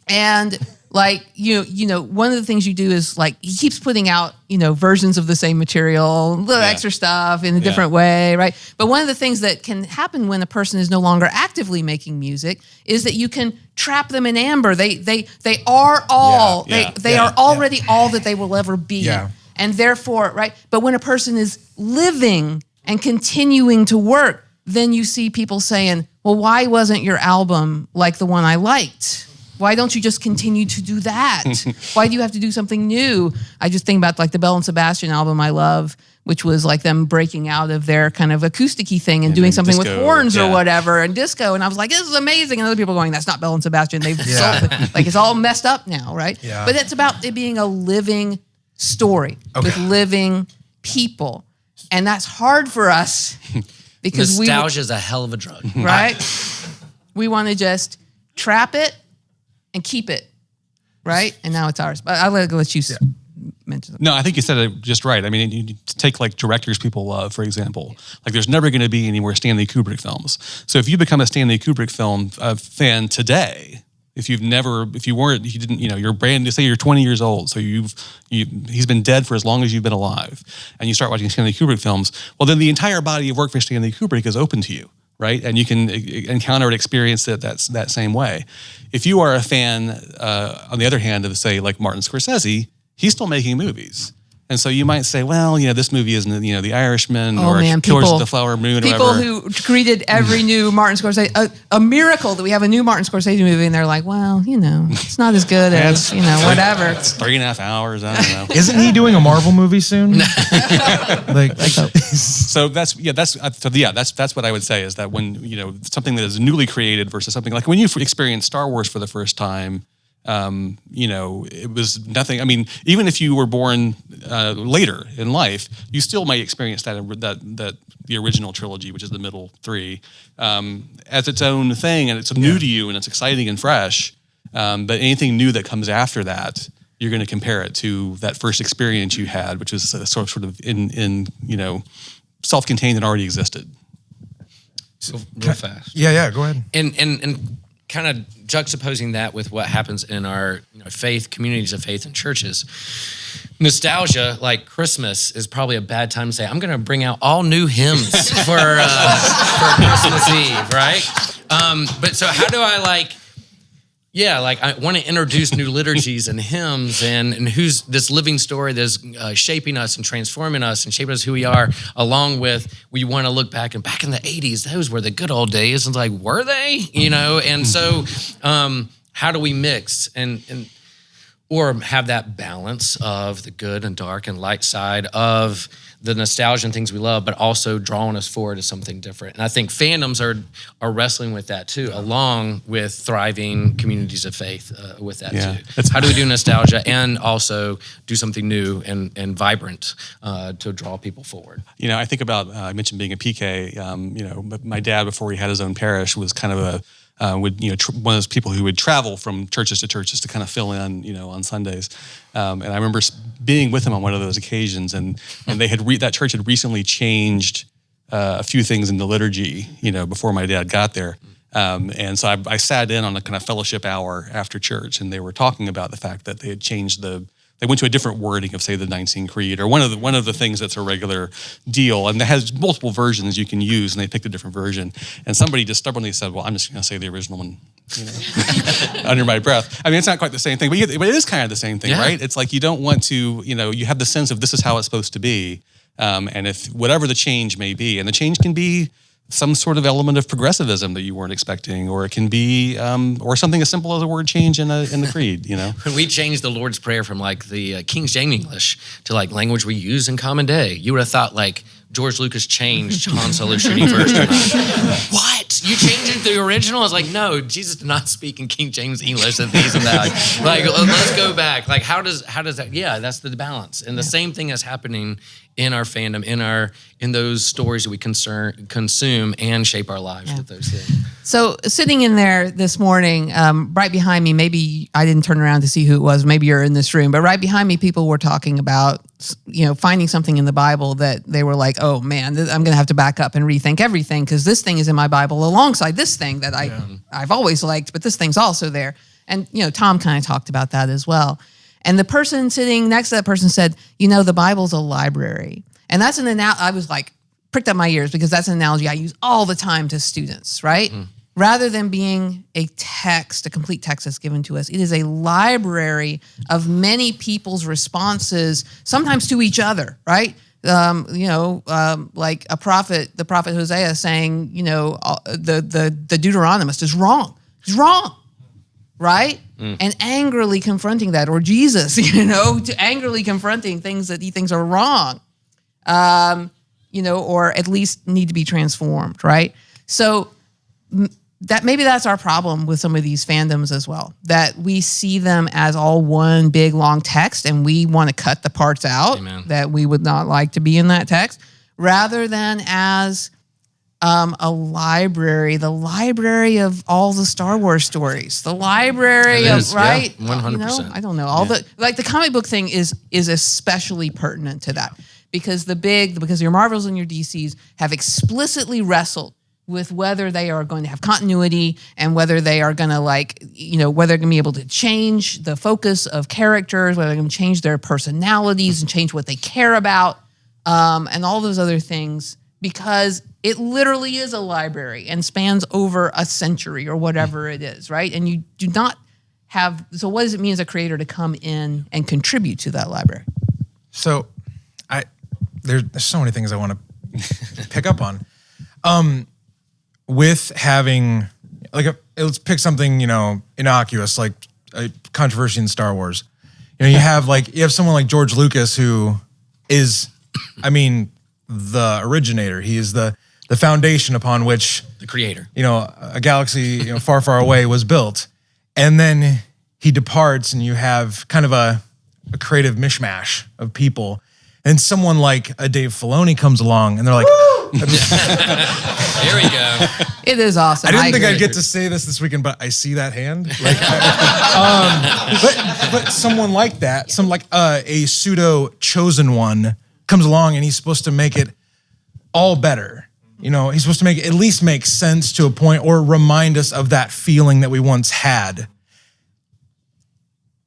and like, one of the things you do is like, he keeps putting out, versions of the same material, little extra stuff in a different way, right? But one of the things that can happen when a person is no longer actively making music is that you can trap them in amber. They are all, they are already all that they will ever be. Yeah. And therefore, right? But when a person is living and continuing to work, then you see people saying, well, why wasn't your album like the one I liked? Why don't you just continue to do that? Why do you have to do something new? I just think about like the Belle and Sebastian album I love, which was like them breaking out of their kind of acousticy thing and doing something disco, with horns or whatever, and disco. And I was like, this is amazing. And other people going, that's not Belle and Sebastian. They've sold it. Like it's all messed up now, right? Yeah. But it's about it being a living story with living people. And that's hard for us because nostalgia is a hell of a drug. Right? We want to just trap it and keep it, right? And now it's ours. But I'll let you mention something. No, I think you said it just right. I mean, you take like directors people love, for example. Like there's never going to be any more Stanley Kubrick films. So if you become a Stanley Kubrick film fan today, you're brand new, say you're 20 years old, so he's been dead for as long as you've been alive, and you start watching Stanley Kubrick films, well, then the entire body of work for Stanley Kubrick is open to you. Right? And you can encounter and experience it that same way. If you are a fan, on the other hand, of say like Martin Scorsese, he's still making movies. And so you might say, well, this movie isn't, The Irishman Oh, or man, Killers of the Flower Moon or people whatever. who greeted every new Martin Scorsese, a miracle that we have a new Martin Scorsese movie, and they're like, well, it's not as good as, whatever. It's 3.5 hours. I don't know. Isn't he doing a Marvel movie soon? So that's what I would say is that when, something that is newly created versus something like when you experience Star Wars for the first time, it was nothing. I mean, even if you were born later in life, you still might experience that the original trilogy, which is the middle three, as its own thing, and it's new to you, and it's exciting and fresh. But anything new that comes after that, you're going to compare it to that first experience you had, which was sort of in self-contained and already existed. So real fast. Yeah, go ahead. And kind of juxtaposing that with what happens in our faith, communities of faith and churches. Nostalgia, like Christmas, is probably a bad time to say, I'm going to bring out all new hymns for Christmas Eve, right? But so how do I I want to introduce new liturgies and hymns and who's this living story that's shaping us and transforming us and shaping us who we are, along with we want to look back in the 80s, those were the good old days. And it's like, were they? And so how do we mix and or have that balance of the good and dark and light side of the nostalgia and things we love, but also drawing us forward to something different. And I think fandoms are wrestling with that too, along with thriving communities of faith with that too. How do we do nostalgia and also do something new and vibrant to draw people forward? I think about, I mentioned being a PK, but my dad, before he had his own parish, was kind of one of those people who would travel from churches to kind of fill in, on Sundays. And I remember being with him on one of those occasions, and they had that church had recently changed a few things in the liturgy, before my dad got there. And so I sat in on a kind of fellowship hour after church, and they were talking about the fact that they had changed they went to a different wording of, say, the Nicene Creed, or one of the things that's a regular deal, and it has multiple versions you can use, and they picked a different version. And somebody just stubbornly said, "Well, I'm just going to say the original one," under my breath. I mean, it's not quite the same thing, but it is kind of the same thing, right? It's like you don't want to, you have the sense of this is how it's supposed to be, and if whatever the change may be, and the change can be some sort of element of progressivism that you weren't expecting, or it can be, or something as simple as a word change in the creed, When we changed the Lord's Prayer from the King James English to language we use in common day, you would have thought George Lucas changed Han Solo shooting first. What? You changed it to the original? I was like, no, Jesus did not speak in King James English and these and that. Let's go back. How does that? Yeah, that's the balance. And the same thing is happening in our fandom, in those stories that we consume and shape our lives with those things. So sitting in there this morning, right behind me, maybe I didn't turn around to see who it was. Maybe you're in this room, but right behind me, people were talking about, finding something in the Bible that they were like, oh man, I'm going to have to back up and rethink everything because this thing is in my Bible alongside this thing that I've always liked, but this thing's also there. And, Tom kind of talked about that as well. And the person sitting next to that person said, the Bible's a library. And that's I was pricked up my ears because that's an analogy I use all the time to students, right? Rather than being a complete text that's given to us, it is a library of many people's responses, sometimes to each other, right? Like the prophet Hosea saying, the Deuteronomist is wrong. He's wrong, right? And angrily confronting that, or Jesus, to angrily confronting things that he thinks are wrong, or at least need to be transformed, right? So that's our problem with some of these fandoms as well, that we see them as all one big long text, and we want to cut the parts out that we would not like to be in that text, rather than as a library, the library of all the Star Wars stories, the library of, right? 100%. I don't know. The comic book thing is especially pertinent to that because your Marvels and your DCs have explicitly wrestled with whether they are going to have continuity and whether they are going to whether they're going to be able to change the focus of characters, whether they're going to change their personalities and change what they care about, and all those other things, because it literally is a library and spans over a century or whatever it is, right? And you do not have, so what does it mean as a creator to come in and contribute to that library? So there's so many things I want to pick up on. With having let's pick something, innocuous, like a controversy in Star Wars. You have someone like George Lucas, who is, the originator. He is the foundation upon which The creator. a galaxy, far, far away was built. And then he departs and you have kind of a creative mishmash of people. And someone like a Dave Filoni comes along and they're like, There we go. It is awesome. I didn't think agree. I'd get to say this weekend, but I see that hand. But someone like that, a pseudo chosen one comes along and he's supposed to make it all better. He's supposed to at least make sense to a point, or remind us of that feeling that we once had.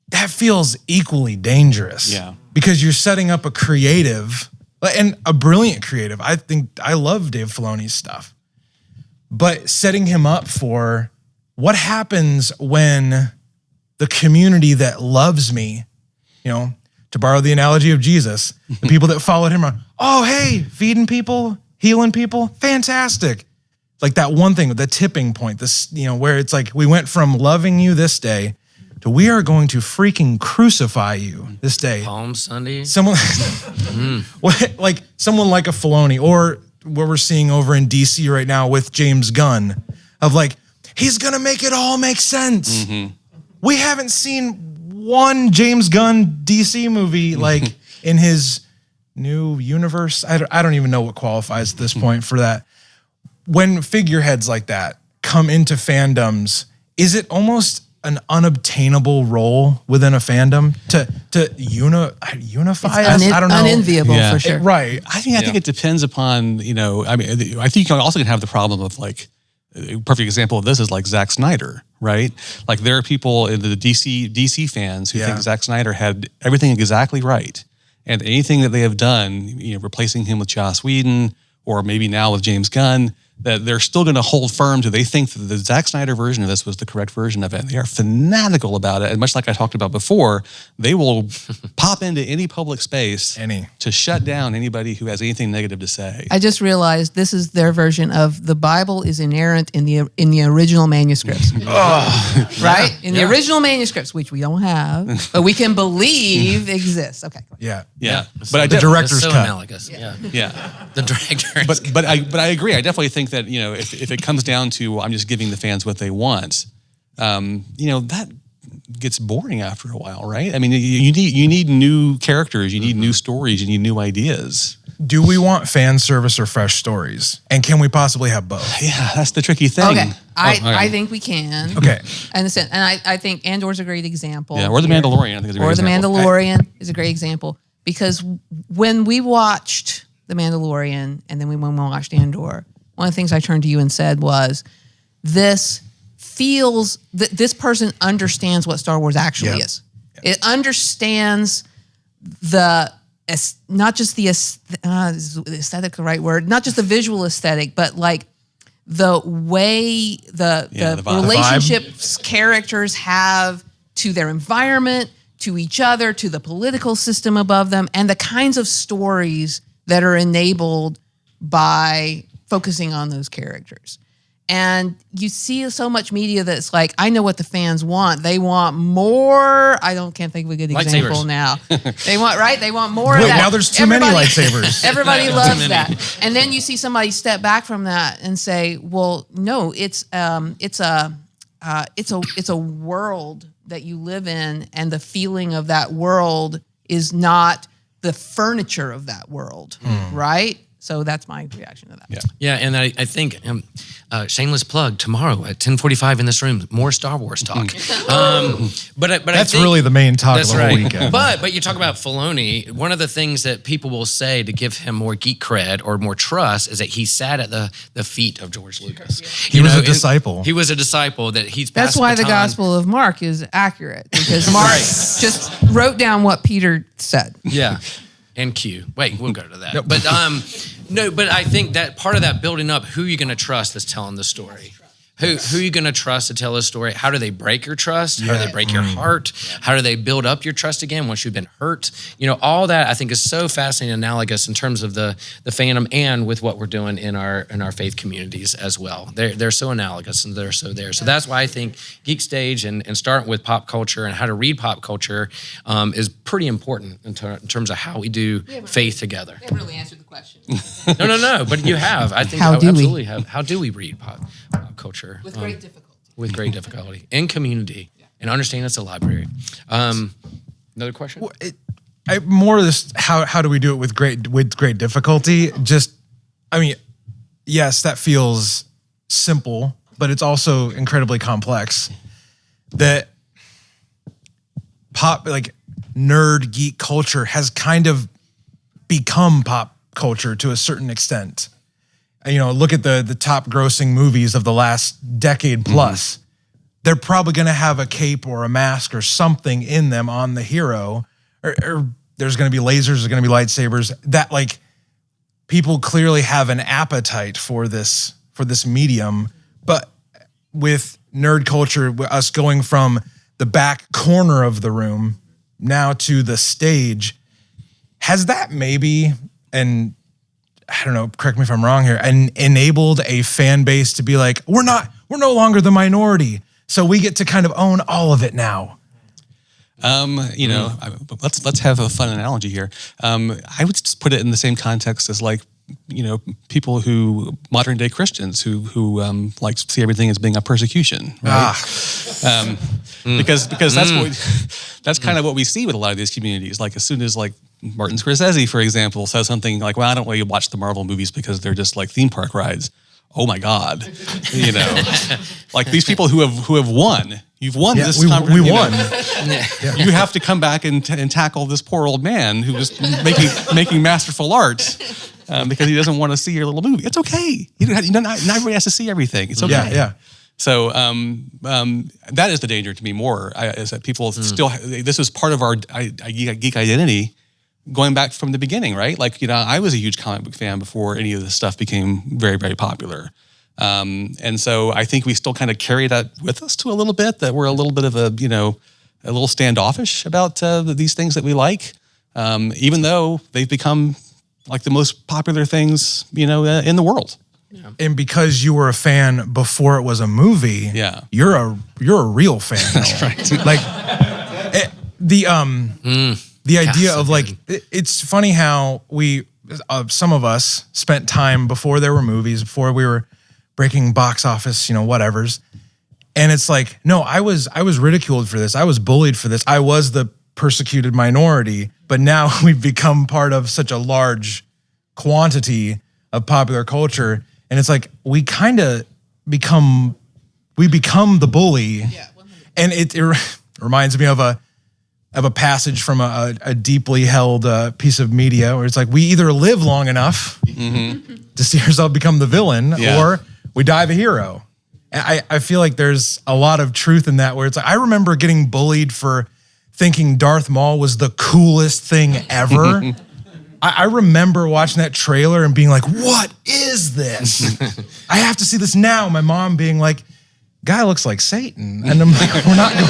That feels equally dangerous. Yeah. Because you're setting up a creative, and a brilliant creative. I love Dave Filoni's stuff. But setting him up for what happens when the community that loves me, to borrow the analogy of Jesus, the people that followed him are, oh, hey, feeding people, healing people, fantastic. Like that one thing, the tipping point, where it's like, we went from loving you this day to we are going to freaking crucify you this day. Palm Sunday. Someone like a Filoni, or what we're seeing over in DC right now with James Gunn, of he's gonna make it all make sense. Mm-hmm. We haven't seen one James Gunn DC movie in his new universe. I don't even know what qualifies at this point for that. When figureheads like that come into fandoms, is it almost an unobtainable role within a fandom to unify us? I don't know. Unenviable for sure. Right. I think it depends upon, I think you also can have the problem of a perfect example of this is Zack Snyder, right? There are people in the DC fans who think Zack Snyder had everything exactly right. And anything that they have done, replacing him with Joss Whedon, or maybe now with James Gunn, that they're still going to hold firm to. They think that the Zack Snyder version of this was the correct version of it. They are fanatical about it. And much like I talked about before, they will pop into any public space to shut down anybody who has anything negative to say. I just realized this is their version of the Bible is inerrant in the original manuscripts. Right? In the original manuscripts, which we don't have, but we can believe exists. Okay. Yeah. Yeah. But the director's so cut. analogous. Yeah. The director's But I agree. I definitely think that, if it comes down to I'm just giving the fans what they want, that gets boring after a while, right? I mean, you need new characters, you need new stories, you need new ideas. Do we want fan service or fresh stories? And can we possibly have both? Yeah, that's the tricky thing. Okay. I think we can. Okay. And I think Andor's a great example. Yeah, or The Mandalorian, I think is a great example. Or The Mandalorian is a great example. Because when we watched The Mandalorian and then when we watched Andor, one of the things I turned to you and said was, this person understands what Star Wars actually is. It understands not just the aesthetic, the right word, not just the visual aesthetic, but the way the relationships characters have to their environment, to each other, to the political system above them, and the kinds of stories that are enabled by focusing on those characters. And you see so much media that's I know what the fans want. They want more. Can't think of a good example now. They want more of that. Now there's too many lightsabers. Everybody loves that. And then you see somebody step back from that and say, well, no, it's a world that you live in, and the feeling of that world is not the furniture of that world, right? So that's my reaction to that. Yeah, and I think shameless plug tomorrow at 10:45 in this room, more Star Wars talk. But that's really the main talk of the whole weekend. But you talk about Filoni. One of the things that people will say to give him more geek cred or more trust is that he sat at the feet of George Lucas. He was a disciple. He was a disciple that he's. That's why the Gospel of Mark is accurate, because Mark just wrote down what Peter said. Yeah. And Q. Wait, we'll go to that. But but I think that part of that building up, who you're going to trust that's telling the story. Who are you going to trust to tell a story? How do they break your trust? How do they break your heart? How do they build up your trust again once you've been hurt? All that I think is so fascinating and analogous in terms of the fandom and with what we're doing in our faith communities as well. They're so analogous and they're so there. So that's why I think Geek Stage and starting with pop culture and how to read pop culture is pretty important in terms of how we do faith together. We haven't really answered the question. No, but you have. I think How do we? absolutely have. How do we read pop culture? With great difficulty. With great difficulty. In community. And understand it's a library. Another question? Well, more of this, how do we do it with great difficulty? Yes, that feels simple, but it's also incredibly complex. That nerd geek culture has kind of become pop culture to a certain extent. Look at the top grossing movies of the last decade plus. Mm-hmm. They're probably going to have a cape or a mask or something in them on the hero, or there's going to be lasers, there's going to be lightsabers. That people clearly have an appetite for this medium. But with nerd culture, us going from the back corner of the room now to the stage, has that maybe, and I don't know, correct me if I'm wrong here, and enabled a fan base to be like, we're no longer the minority, so we get to kind of own all of it now? Let's have a fun analogy here. I would just put it in the same context as people modern day Christians who like to see everything as being a persecution, right? Because that's kind of what we see with a lot of these communities. Like as soon as Martin Scorsese, for example, says something like, well, I don't really watch the Marvel movies because they're just like theme park rides. Oh my God. These people who have won. You've won this conversation. We won. You have to come back and tackle this poor old man who was making masterful art because he doesn't want to see your little movie. It's okay. Not everybody has to see everything. It's okay. Yeah. So that is the danger to me more, is that people still, this is part of our geek identity going back from the beginning, right? I was a huge comic book fan before any of this stuff became very, very popular. And so I think we still kind of carry that with us to a little bit, that we're a little bit of a little standoffish about these things that we like, even though they've become the most popular things, in the world. Yeah. And because you were a fan before it was a movie, you're a real fan. That's right. The idea of it's funny how we, some of us spent time before there were movies, before we were breaking box office, whatevers. And it's no, I was ridiculed for this. I was bullied for this. I was the persecuted minority, but now we've become part of such a large quantity of popular culture. And it's we kind of become the bully. Yeah, and it reminds me of a passage from a deeply held piece of media where it's we either live long enough to see ourselves become the villain, or we die the hero. And I feel there's a lot of truth in that, where it's I remember getting bullied for thinking Darth Maul was the coolest thing ever. I remember watching that trailer and being what is this? I have to see this now. My mom being guy looks like Satan. And I'm we're not going.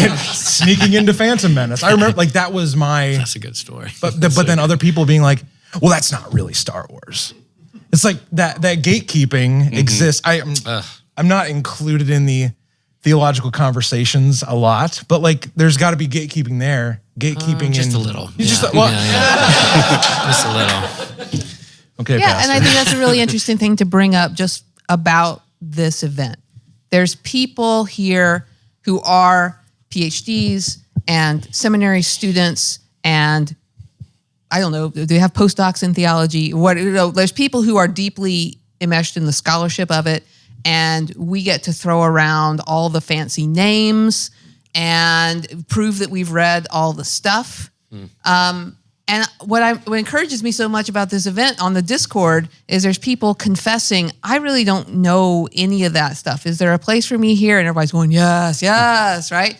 And sneaking into Phantom Menace. I remember that was my... That's a good story. But then other people being well, that's not really Star Wars. It's that gatekeeping exists. I'm not included in the theological conversations a lot, but there's got to be gatekeeping there. Gatekeeping just a little. Just a little. Okay, yeah, Pastor. and I think that's a really interesting thing to bring up just about this event. There's people here who are PhDs and seminary students, and I don't know, they have postdocs in theology. There's people who are deeply enmeshed in the scholarship of it, and we get to throw around all the fancy names and prove that we've read all the stuff. And what encourages me so much about this event on the Discord is there's people confessing, I really don't know any of that stuff. Is there a place for me here? And everybody's going, yes, right?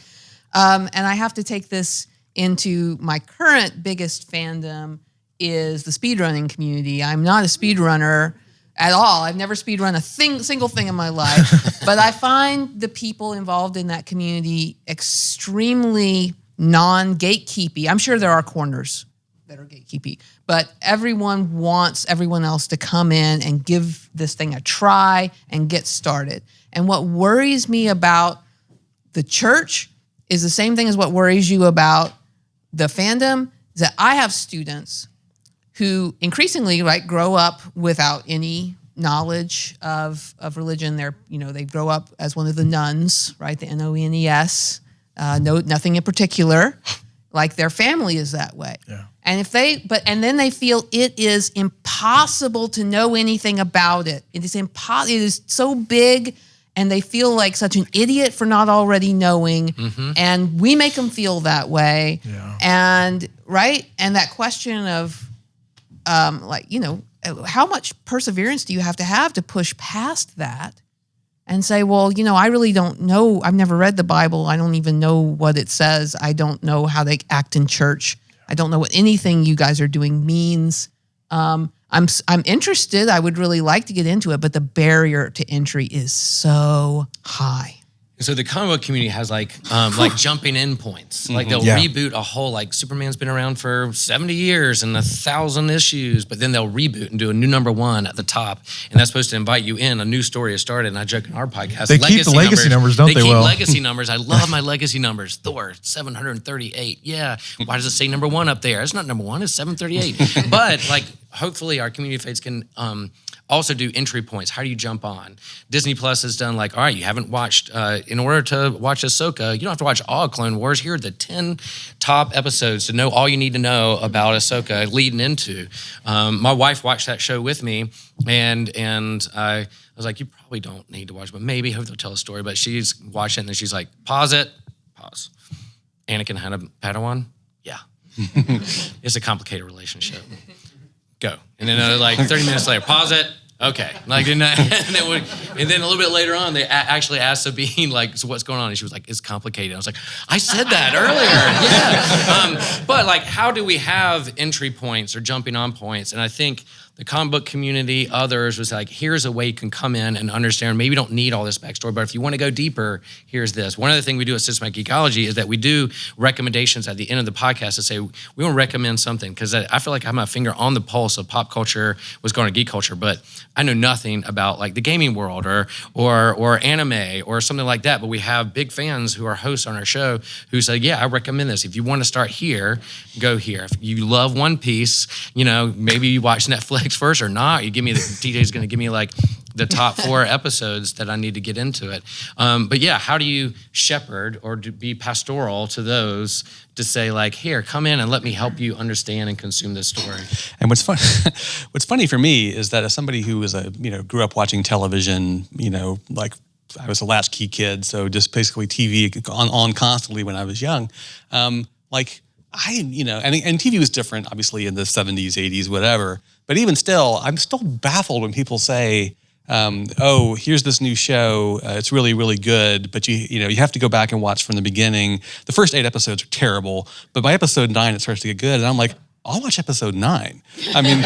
And I have to take this into my current biggest fandom is the speedrunning community. I'm not a speedrunner, at all. I've never speed run a single thing in my life. But I find the people involved in that community extremely non-gatekeepy. I'm sure there are corners that are gatekeepy, but everyone wants everyone else to come in and give this thing a try and get started. And what worries me about the church is the same thing as what worries you about the fandom, is that I have students who increasingly grow up without any knowledge of religion. They grow up as one of the nuns, right? The NOENES, nothing in particular. Like their family is that way. Yeah. And then they feel it is impossible to know anything about it. It is impossible. It is so big, and they feel like such an idiot for not already knowing. Mm-hmm. And we make them feel that way. Yeah. And that question of how much perseverance do you have to push past that and say, well, I really don't know. I've never read the Bible. I don't even know what it says. I don't know how they act in church. I don't know what anything you guys are doing means. I'm interested. I would really like to get into it, but the barrier to entry is so high. So the comic book community has like jumping in points. Like they'll reboot a whole, like Superman's been around for 70 years and 1,000 issues, but then they'll reboot and do a new #1 at the top. And that's supposed to invite you in. A new story has started. And I joke in our podcast, they keep the legacy numbers, don't they? They keep legacy numbers. I love my legacy numbers. Thor, 738. Yeah. Why does it say #1 up there? It's not #1, it's 738. But hopefully our community faiths can also do entry points. How do you jump on? Disney Plus has done all right, you haven't watched, in order to watch Ahsoka, you don't have to watch all Clone Wars. Here are the 10 top episodes to know all you need to know about Ahsoka leading into. My wife watched that show with me, and I was like, you probably don't need to watch, but maybe, hope they'll tell a story. But she's watching it, and she's like, pause. Anakin had a Padawan? Yeah. It's a complicated relationship. Go. And then 30 minutes later, pause it. Okay. And then a little bit later on, they actually asked Sabine, so what's going on? And she was like, it's complicated. I was like, I said that earlier. Yeah. But how do we have entry points or jumping on points? And I think the comic book community, others, was like, here's a way you can come in and understand. Maybe you don't need all this backstory, but if you want to go deeper, here's this. One other thing we do at Systematic Geekology is that we do recommendations at the end of the podcast to say, we want to recommend something, because I feel like I have my finger on the pulse of pop culture, what's going on in geek culture, but I know nothing about the gaming world or anime or something like that. But we have big fans who are hosts on our show who say, yeah, I recommend this. If you want to start here, go here. If you love One Piece, maybe you watch Netflix first or not. TJ's going to give me the top 4 episodes that I need to get into it. But yeah, how do you shepherd or be pastoral to those to say here, come in and let me help you understand and consume this story? And what's funny for me is that as somebody who was grew up watching television, I was a latchkey kid, so just basically TV on constantly when I was young. And TV was different, obviously, in the 70s, 80s, whatever. But even still, I'm still baffled when people say, here's this new show. It's really, really good, but you have to go back and watch from the beginning. The first 8 episodes are terrible, but by episode 9, it starts to get good. And I'm like, I'll watch episode 9. I mean,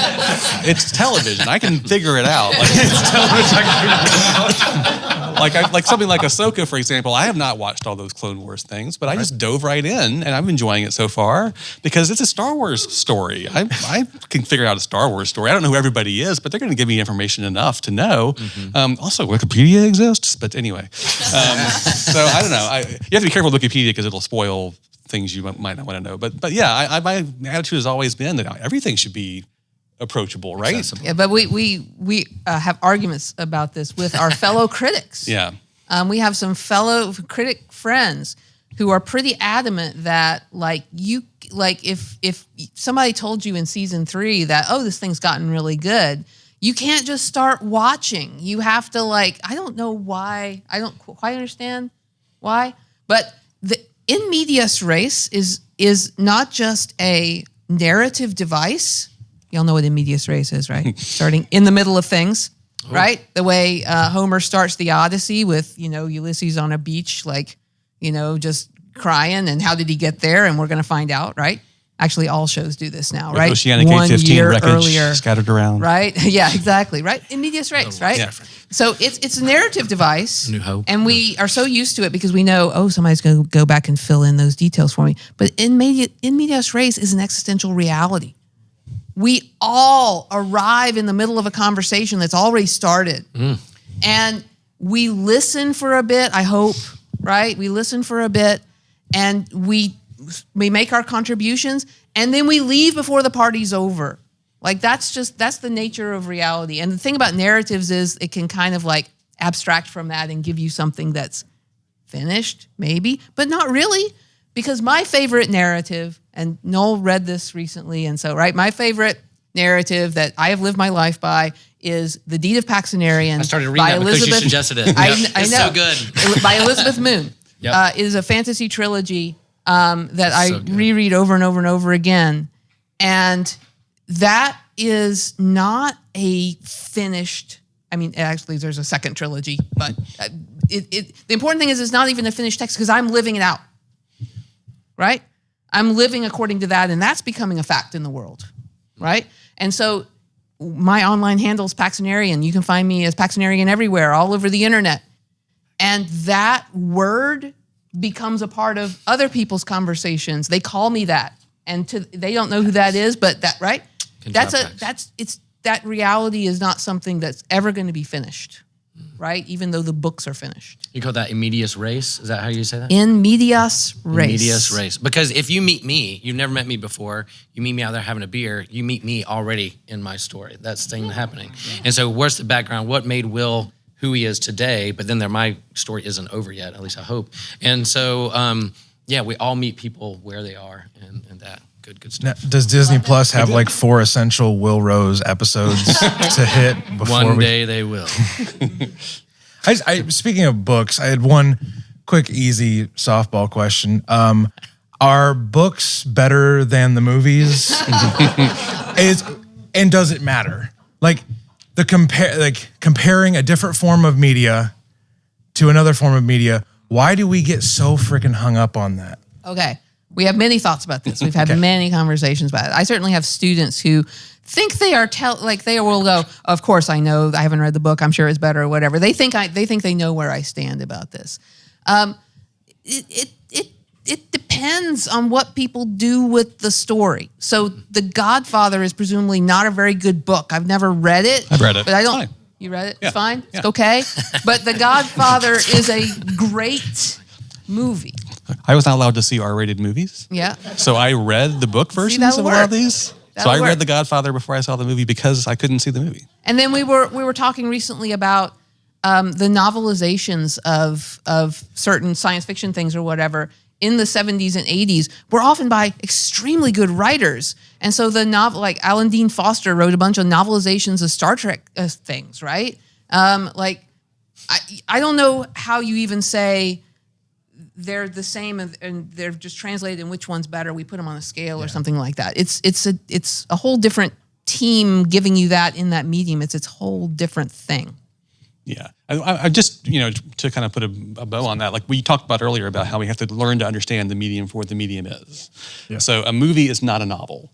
it's television. I can figure it out. It's television. I can figure it out. Like something like Ahsoka, for example. I have not watched all those Clone Wars things, but I just dove right in, and I'm enjoying it so far because it's a Star Wars story. I can figure out a Star Wars story. I don't know who everybody is, but they're going to give me information enough to know. Mm-hmm. Also, Wikipedia exists, but anyway. So I don't know. You have to be careful with Wikipedia because it'll spoil things you might not want to know. But yeah, my attitude has always been that everything should be approachable, right? Accessible. Yeah, but we have arguments about this with our fellow critics. Yeah. We have some fellow critic friends who are pretty adamant that if somebody told you in season 3 that, this thing's gotten really good, you can't just start watching. You have to I don't know why. I don't quite understand why, but the in medias res is not just a narrative device. Y'all know what in medias res is, right? Starting in the middle of things, right? The way Homer starts the Odyssey with, Ulysses on a beach, just crying, and how did he get there? And we're going to find out, right? Actually, all shows do this now, With right? Oceanic 1 815 year wreckage earlier, scattered around. right? Yeah, exactly, right? In medias res, right? Yeah. So it's a narrative device. New Hope. And we are so used to it because we know, oh, somebody's going to go back and fill in those details for me. But in medias res is an existential reality. We all arrive in the middle of a conversation that's already started. And we listen for a bit, I hope, right? We listen for a bit and we make our contributions and then we leave before the party's over. Like that's the nature of reality. And the thing about narratives is it can kind of like abstract from that and give you something that's finished, maybe, but not really. Because my favorite narrative, and Noel read this recently, and so, right, my favorite narrative that I have lived my life by is The Deed of Paxenarian. I started reading that because you suggested it. I It's know. so good. By Elizabeth Moon. Yep. It is a fantasy trilogy that I So good. reread over and over and over again. And that is not a finished, I mean, actually, there's a second trilogy, but the important thing is it's not even a finished text because I'm living it out. Right? I'm living according to that, and that's becoming a fact in the world, right? And so my online handle is Paxenarian. You can find me as Paxenarian everywhere, all over the internet. And that word becomes a part of other people's conversations. They call me that, and they don't know who that is, but that, right? That reality is not something that's ever going to be finished, right? Even though the books are finished. You call that in medias res? Is that how you say that? In medias res. In medias res. Because if you meet me, you've never met me before, you meet me out there having a beer, you meet me already in my story. That's the thing happening. And so what's the background? What made Will who he is today? But then my story isn't over yet, at least I hope. And so, we all meet people where they are and that. Good stuff. Now, does Disney Plus have like 4 essential Will Rose episodes to hit before One day they will. Speaking of books, I had one quick, easy softball question. Are books better than the movies? And does it matter? Like comparing a different form of media to another form of media. Why do we get so freaking hung up on that? Okay. We have many thoughts about this. We've had many conversations about it. I certainly have students who think they are they will go, of course I know, I haven't read the book, I'm sure it's better or whatever. They think they know where I stand about this. It depends on what people do with the story. So The Godfather is presumably not a very good book. I've never read it. I've read it. But I don't. It's fine. You read it? Yeah. It's fine? Yeah. It's okay? But The Godfather is a great movie. I was not allowed to see R-rated movies. Yeah. So I read the book versions that'll of a lot of work. these. That'll So I work. read The Godfather before I saw the movie because I couldn't see the movie. And then we were talking recently about the novelizations of certain science fiction things or whatever in the 70s and 80s were often by extremely good writers. And so the novel, like Alan Dean Foster wrote a bunch of novelizations of Star Trek things, right? I don't know how you even say they're the same and they're just translated and which one's better. We put them on a scale or something like that. It's a whole different team giving you that in that medium. It's whole different thing. Yeah. I just, to kind of put a bow on that, like we talked about earlier about how we have to learn to understand the medium for what the medium is. Yeah. So a movie is not a novel.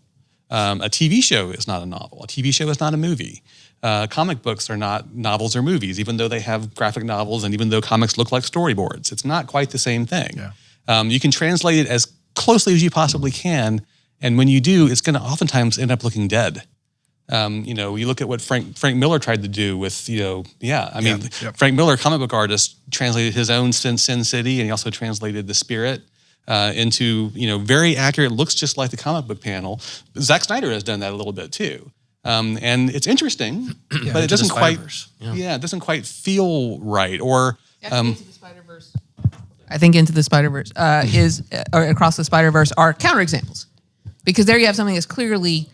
A TV show is not a novel. A TV show is not a movie. Comic books are not novels or movies, even though they have graphic novels and even though comics look like storyboards. It's not quite the same thing. Yeah. You can translate it as closely as you possibly can, and when you do, it's going to oftentimes end up looking dead. You look at what Frank Miller tried to do with, Frank Miller, comic book artist, translated his own Sin City, and he also translated The Spirit into, very accurate, looks just like the comic book panel. Zack Snyder has done that a little bit too. And it's interesting, but it doesn't quite, it doesn't quite feel right. Or Into the Spider-Verse. I think Into the Spider-Verse or Across the Spider-Verse are counterexamples, because there you have something that's clearly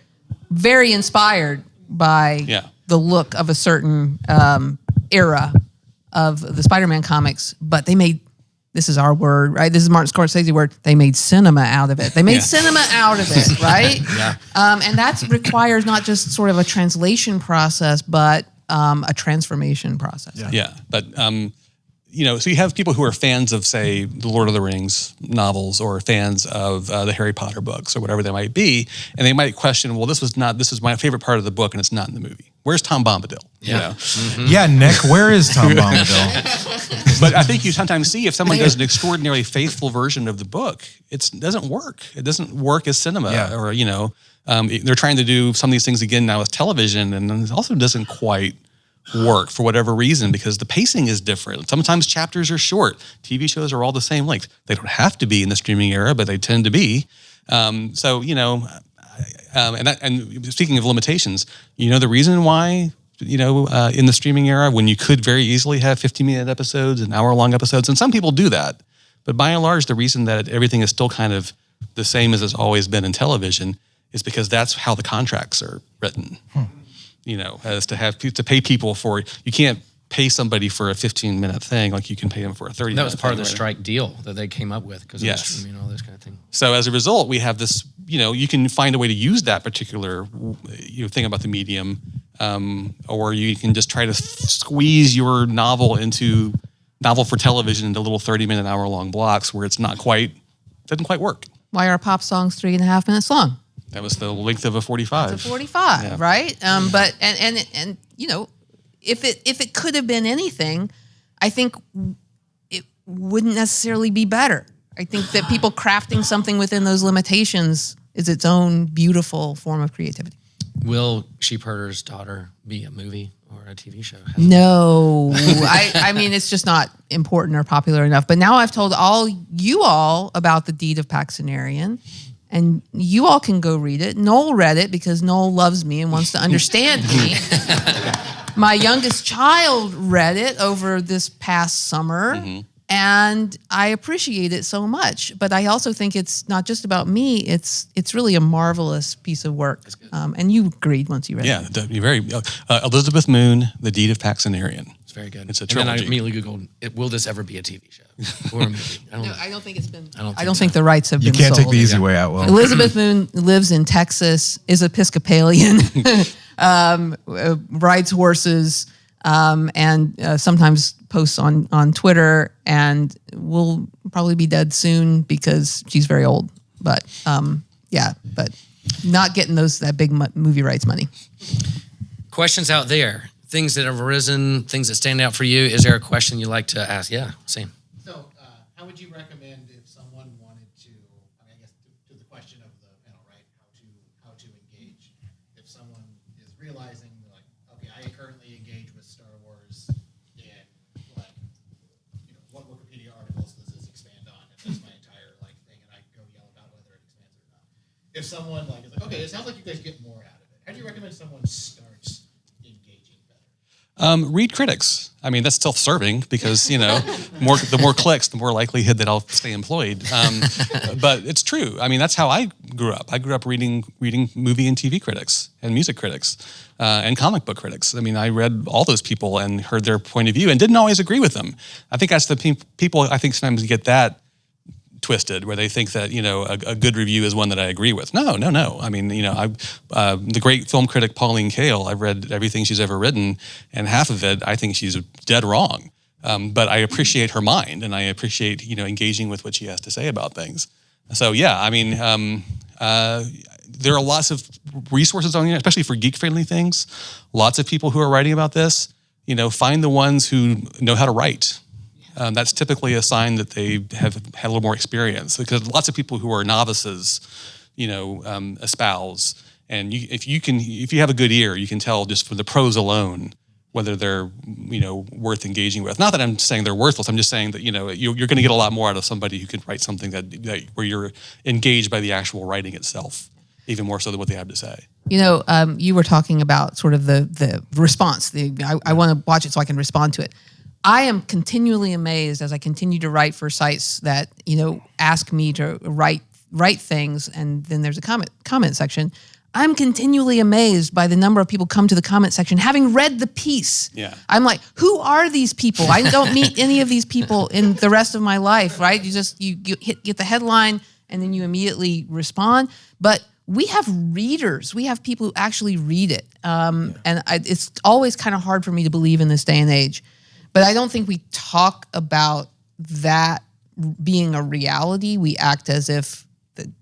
very inspired by the look of a certain era of the Spider-Man comics, but they made, this is our word, right? This is Martin Scorsese's word. They made cinema out of it. They made cinema out of it, right? And that requires not just sort of a translation process, but a transformation process. But so you have people who are fans of, say, the Lord of the Rings novels or fans of the Harry Potter books or whatever they might be, and they might question, well, this is my favorite part of the book and it's not in the movie. Where's Tom Bombadil? Yeah. Yeah, Nick, where is Tom Bombadil? But I think you sometimes see if someone does an extraordinarily faithful version of the book, it doesn't work. It doesn't work as cinema, or they're trying to do some of these things again now with television, and it also doesn't quite work for whatever reason because the pacing is different. Sometimes chapters are short. TV shows are all the same length. They don't have to be in the streaming era, but they tend to be. And speaking of limitations, the reason why, in the streaming era, when you could very easily have 15-minute episodes and hour-long episodes, and some people do that, but by and large, the reason that everything is still kind of the same as it's always been in television is because that's how the contracts are written. As to pay people for, you can't pay somebody for a 15-minute thing like you can pay them for a 30-minute thing. That was part of the strike deal that they came up with because of the streaming and all this kind of thing. So as a result, we have this, you can find a way to use that particular thing about the medium, or you can just try to squeeze your novel for television into little 30-minute, hour-long blocks where doesn't quite work. Why are pop songs 3.5 minutes long? That was the length of a 45. It's a 45, right? But if it could have been anything, I think it wouldn't necessarily be better. I think that people crafting something within those limitations is its own beautiful form of creativity. Will Sheepherder's Daughter be a movie or a TV show? No, I mean, it's just not important or popular enough. But now I've told you all about the Deed of Paxenarian. And you all can go read it. Noel read it because Noel loves me and wants to understand me. My youngest child read it over this past summer, and I appreciate it so much. But I also think it's not just about me. It's really a marvelous piece of work. And you agreed once you read it. Yeah, you're very Elizabeth Moon, The Deed of Paxenarian. It's very good. It's a trilogy. And then I immediately Googled, will this ever be a TV show or a movie? I don't think it's been. I don't think the rights have been You can't sold. take the easy way out, Will. Elizabeth Moon lives in Texas, is Episcopalian, rides horses, and sometimes posts on Twitter, and will probably be dead soon because she's very old. But but not getting that big movie rights money. Questions out there, things that have arisen, things that stand out for you. Is there a question you'd like to ask? Yeah, Sam. So, how would you recommend if someone wanted to? I guess to the question of the panel, right? How to engage? If someone is realizing, like, okay, I currently engage with Star Wars, and what Wikipedia articles does this expand on? And that's my entire thing, and I go yell about whether it expands or not. If someone is like, okay, it sounds like you guys get more out of it. How do you recommend someone starts engaging better? Read critics. I mean, that's self-serving because, the more clicks, the more likelihood that I'll stay employed. But it's true. I mean, that's how I grew up. I grew up reading movie and TV critics and music critics and comic book critics. I mean, I read all those people and heard their point of view and didn't always agree with them. I think that's the people, I think sometimes get that twisted where they think that, a good review is one that I agree with. No. I mean, the great film critic Pauline Kael, I've read everything she's ever written, and half of it I think she's dead wrong. But I appreciate her mind, and I appreciate, engaging with what she has to say about things. So yeah, I mean, there are lots of resources on the internet, especially for geek-friendly things. Lots of people who are writing about this. Find the ones who know how to write. That's typically a sign that they have had a little more experience, because lots of people who are novices, espouse. And if you have a good ear, you can tell just from the prose alone whether they're worth engaging with. Not that I'm saying they're worthless. I'm just saying that you're going to get a lot more out of somebody who can write something that where you're engaged by the actual writing itself, even more so than what they have to say. You were talking about sort of the response. I want to watch it so I can respond to it. I am continually amazed as I continue to write for sites that, ask me to write things, and then there's a comment section. I'm continually amazed by the number of people come to the comment section having read the piece. Yeah. I'm like, who are these people? I don't meet any of these people in the rest of my life, right? You get the headline and then you immediately respond. But we have readers. We have people who actually read it. And it's always kind of hard for me to believe in this day and age. But I don't think we talk about that being a reality. We act as if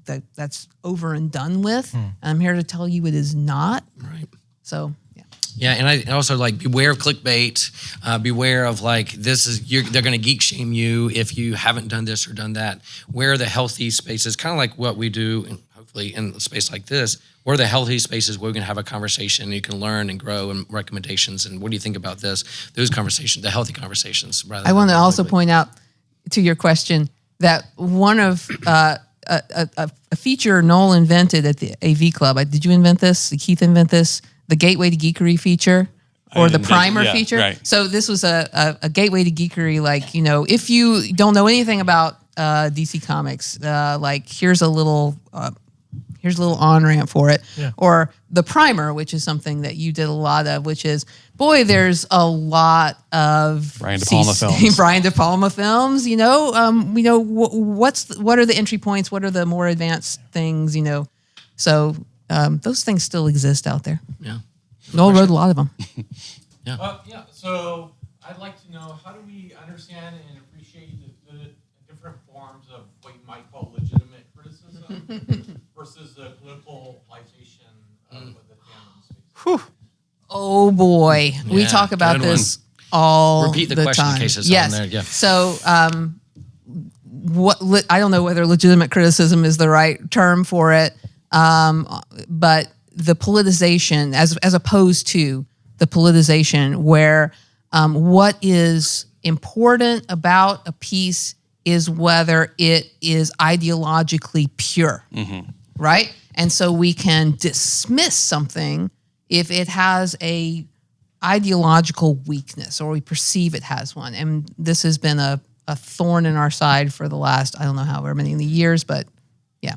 that's over and done with. And I'm here to tell you it is not. Right. So, yeah. Yeah, and I also like beware of clickbait. Beware of like they're going to geek shame you if you haven't done this or done that. Where are the healthy spaces? Kind of like what we do, and hopefully in a space like this. Where are the healthy spaces where we can have a conversation and you can learn and grow and recommendations and what do you think about this? Those conversations, the healthy conversations. I want to also point out to your question that one of a feature Noel invented at the AV Club. Did you invent this? Did Keith invent this? The Gateway to Geekery feature or the primer feature? Right. So this was a gateway to geekery. Like, if you don't know anything about DC Comics, like here's a little on-ramp for it. Yeah. Or the primer, which is something that you did a lot of, which is, boy, there's a lot of Brian De Palma films. Brian De Palma films, what are the entry points? What are the more advanced things, So those things still exist out there. Yeah. Noel wrote a lot of them. So I'd like to know, how do we understand and appreciate the different forms of what you might call legitimate criticism versus the politicalization of the fandom space? Oh boy, we Yeah, talk about good this all Repeat the question in time. case it's yes. on there. Yeah. So, I don't know whether legitimate criticism is the right term for it, but the politicization, as opposed to the politicization, where what is important about a piece is whether it is ideologically pure, right? And so we can dismiss something if it has a ideological weakness or we perceive it has one. And this has been a thorn in our side for the last, I don't know however many years, but yeah.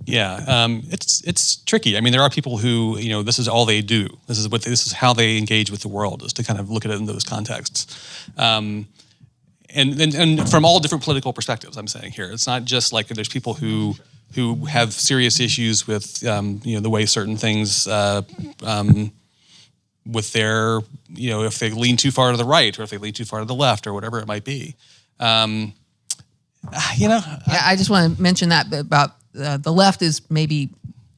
Yeah, it's tricky. I mean, there are people who, this is all they do. This is how they engage with the world, is to kind of look at it in those contexts. And from all different political perspectives, I'm saying here. It's not just like there's people who have serious issues with, the way certain things, with their, if they lean too far to the right or if they lean too far to the left or whatever it might be. I just want to mention that about the left is maybe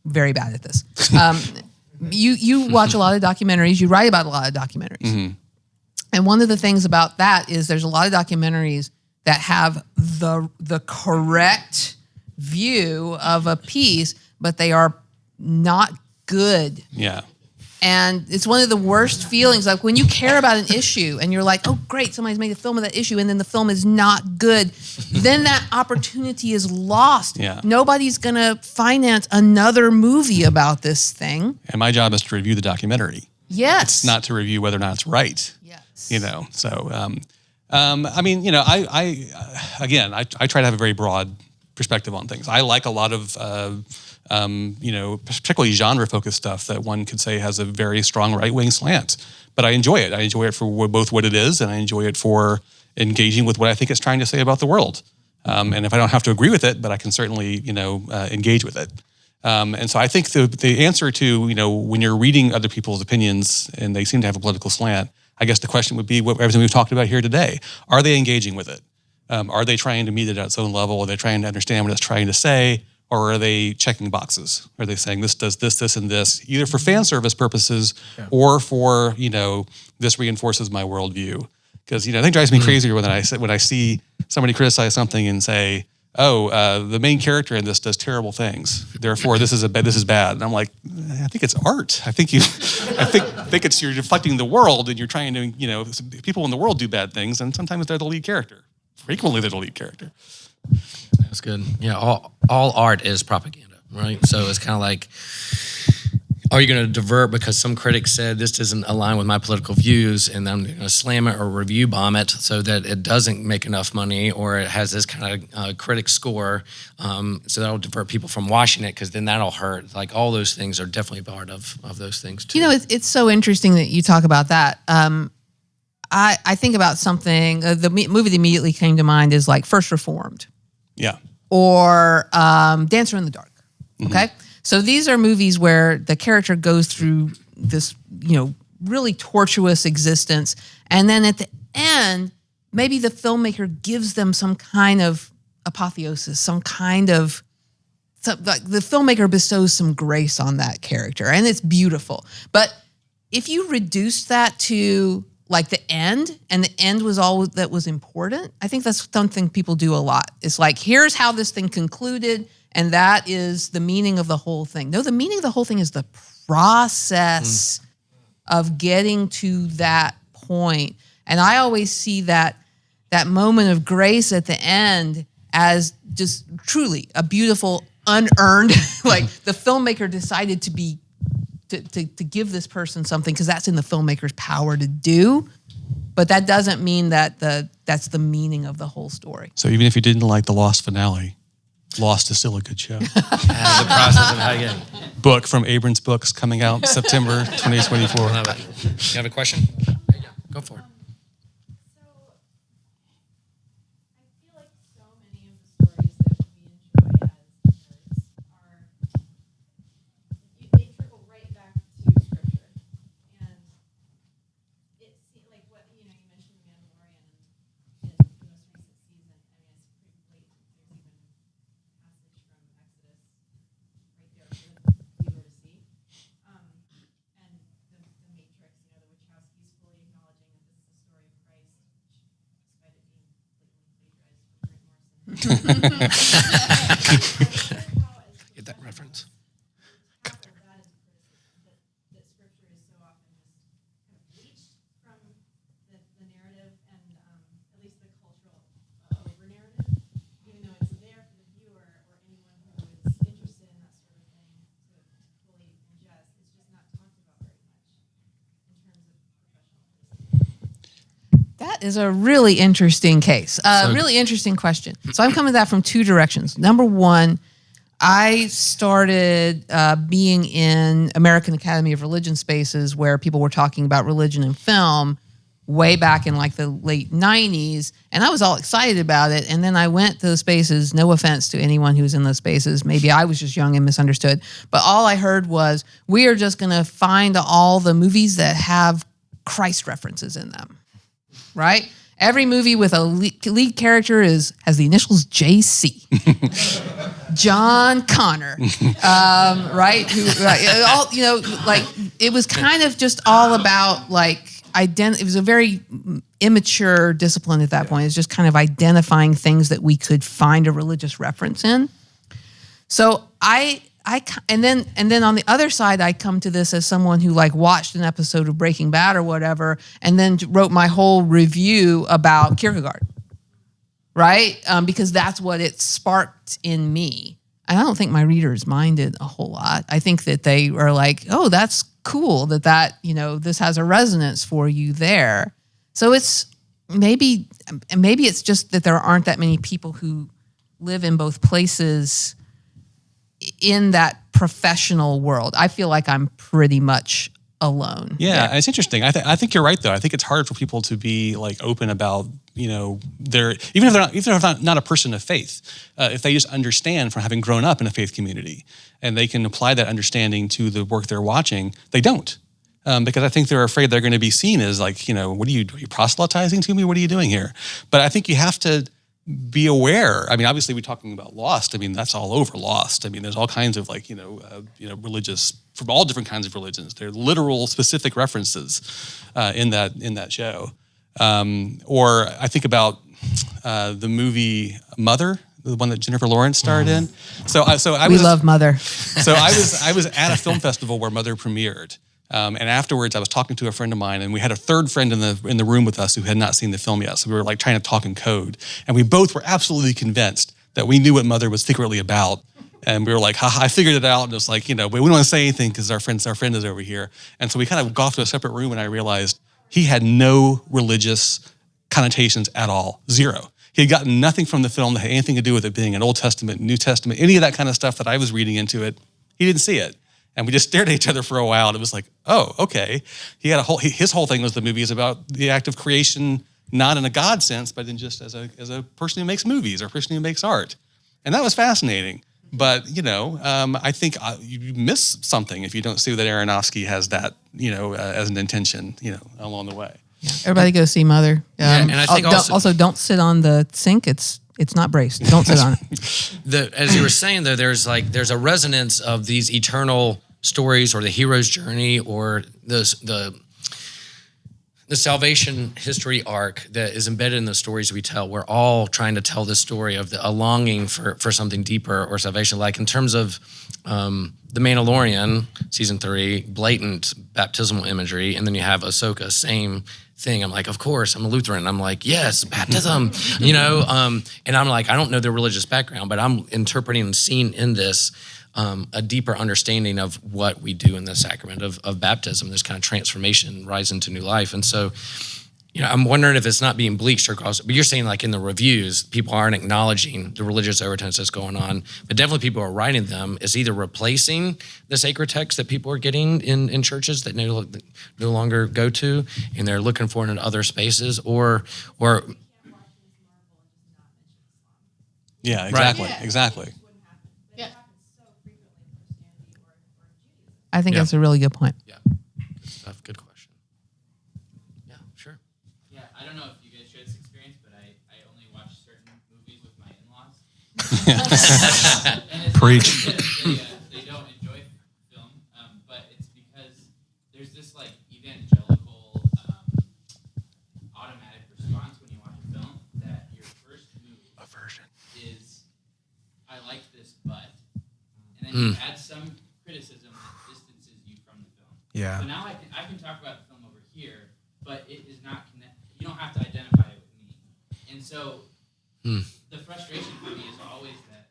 very bad at this. You watch a lot of documentaries. You write about a lot of documentaries. Mm-hmm. And one of the things about that is there's a lot of documentaries that have the correct view of a piece, but they are not good. Yeah. And it's one of the worst feelings, like when you care about an issue and you're like, oh, great, somebody's made a film of that issue, and then the film is not good, then that opportunity is lost. Yeah. Nobody's going to finance another movie about this thing. And my job is to review the documentary. Yes. It's not to review whether or not it's right. Yes. So, I try to have a very broad perspective on things. I like a lot of, particularly genre-focused stuff that one could say has a very strong right-wing slant. But I enjoy it. I enjoy it for both what it is, and I enjoy it for engaging with what I think it's trying to say about the world. And if I don't have to agree with it, but I can certainly, engage with it. And so I think the answer to, when you're reading other people's opinions and they seem to have a political slant, I guess the question would be everything we've talked about here today. Are they engaging with it? Are they trying to meet it at its own level? Are they trying to understand what it's trying to say? Or are they checking boxes? Are they saying this does this, this, and this, either for fan service purposes or for, this reinforces my worldview? Because, I think it drives me crazier when I see somebody criticize something and say, the main character in this does terrible things, therefore this is bad. And I'm like, I think it's art. I think it's you're reflecting the world and you're trying to, people in the world do bad things and sometimes they're the lead character. Frequently they're the lead character. That's good. Yeah, all art is propaganda, right? So it's kind of like, are you going to divert because some critic said this doesn't align with my political views, and I'm going to slam it or review bomb it so that it doesn't make enough money, or it has this kind of critic score, so that'll divert people from watching it, because then that'll hurt. Like, all those things are definitely part of those things too. It's so interesting that you talk about that. I think about something, the movie that immediately came to mind is like First Reformed. Yeah. Or Dancer in the Dark. Okay? Mm-hmm. So these are movies where the character goes through this, really tortuous existence. And then end, maybe the filmmaker gives them some kind of apotheosis, like the filmmaker bestows some grace on that character, and it's beautiful. But if you reduce that to like the end, and the end was all that was important, I think that's something people do a lot. It's like, here's how this thing concluded, and that is the meaning of the whole thing. No, the meaning of the whole thing is the process of getting to that point. And I always see that moment of grace at the end as just truly a beautiful, unearned, like the filmmaker decided to give this person something because that's in the filmmaker's power to do. But that doesn't mean that that's the meaning of the whole story. So even if you didn't like the Lost finale, Lost is still a good show. The process of how you Book from Abrams Books coming out September 2024. love it. You have a question? Go for it. So, I feel like so many of the stories that we enjoy as nerds they trickle right back to scripture. And it seems like what, you mentioned The Mandalorian in the most recent season. I mean, it's pretty blatant. There's even a passage from Exodus right there for the viewer to see. And the Matrix, the Wachowskis fully acknowledging that this is the story of Christ, despite it being blatantly plagiarized from Grant Morrison. Get that reference. That is criticism, that scripture is so often just kind of bleached from the narrative and at least the cultural over narrative, even though it's there for the viewer or anyone who is interested in that sort of thing to fully ingest. It's just not talked about very much in terms of professional criticism. That is a really interesting case. Really interesting question. So I'm coming at that from two directions. Number one, I started being in American Academy of Religion spaces where people were talking about religion and film way back in like the late 90s, and I was all excited about it. And then I went to the spaces, no offense to anyone who was in those spaces, maybe I was just young and misunderstood, but all I heard was, we are just going to find all the movies that have Christ references in them, right? Every movie with a lead character has the initials JC. John Connor, right? It was kind of just all about like it was a very immature discipline at that point. It was just kind of identifying things that we could find a religious reference in. So and then on the other side, I come to this as someone who like watched an episode of Breaking Bad or whatever, and then wrote my whole review about Kierkegaard, right? Because that's what it sparked in me. And I don't think my readers minded a whole lot. I think that they were like, oh, that's cool that this has a resonance for you there. So it's maybe it's just that there aren't that many people who live in both places in that professional world. I feel like I'm pretty much alone. Yeah, it's interesting. I think you're right, though. I think it's hard for people to be like open about, their even if they're not a person of faith, if they just understand from having grown up in a faith community, and they can apply that understanding to the work they're watching. They don't, because I think they're afraid they're going to be seen as like, what are you proselytizing to me? What are you doing here? But I think you have to be aware. I mean, obviously, we're talking about Lost. I mean, that's all over Lost. I mean, there's all kinds of like, religious, from all different kinds of religions. There are literal, specific references in that show. Or I think about the movie Mother, the one that Jennifer Lawrence starred in. We love Mother. So I was at a film festival where Mother premiered. And afterwards, I was talking to a friend of mine, and we had a third friend in the room with us who had not seen the film yet. So we were like trying to talk in code, and we both were absolutely convinced that we knew what Mother was secretly about. And we were like, haha, I figured it out. And it was like, but we don't want to say anything because our friend is over here. And so we kind of got off to a separate room, and I realized he had no religious connotations at all, zero. He had gotten nothing from the film that had anything to do with it being an Old Testament, New Testament, any of that kind of stuff that I was reading into it. He didn't see it. And we just stared at each other for a while, and it was like, oh, okay. His whole thing was the movie is about the act of creation, not in a God sense, but in just as a person who makes movies or a person who makes art. And that was fascinating. But, I think you miss something if you don't see that Aronofsky has that, as an intention, along the way. Everybody go see Mother. and I think don't sit on the sink. It's not braced. Don't sit on it. As you were saying, though, there's a resonance of these eternal stories, or the hero's journey, or the salvation history arc that is embedded in the stories we tell. We're all trying to tell this story of a longing for something deeper, or salvation. Like in terms of The Mandalorian, season 3, blatant baptismal imagery, and then you have Ahsoka, same thing. I'm like, of course, I'm a Lutheran. I'm like, yes, baptism, and I'm like, I don't know their religious background, but I'm interpreting and seeing in this a deeper understanding of what we do in the sacrament of baptism, this kind of transformation, rise into new life. And so, I'm wondering if it's not being bleached across, but you're saying like in the reviews, people aren't acknowledging the religious overtones that's going on, but definitely people are writing them as either replacing the sacred text that people are getting in churches that no longer go to, and they're looking for it in other spaces, or Yeah, exactly. I think that's a really good point. Yeah, good question. Yeah, sure. Yeah, I don't know if you guys share this experience, but I only watch certain movies with my in-laws. And it's Preach. not because they don't enjoy film, but it's because there's this like evangelical automatic response when you watch a film that your first move is, I like this, but, and then you add some criticism that distances you from the film. Yeah. So now I can talk about the film over here, but it is not connected. You don't have to identify it with me. And so the frustration for me is always that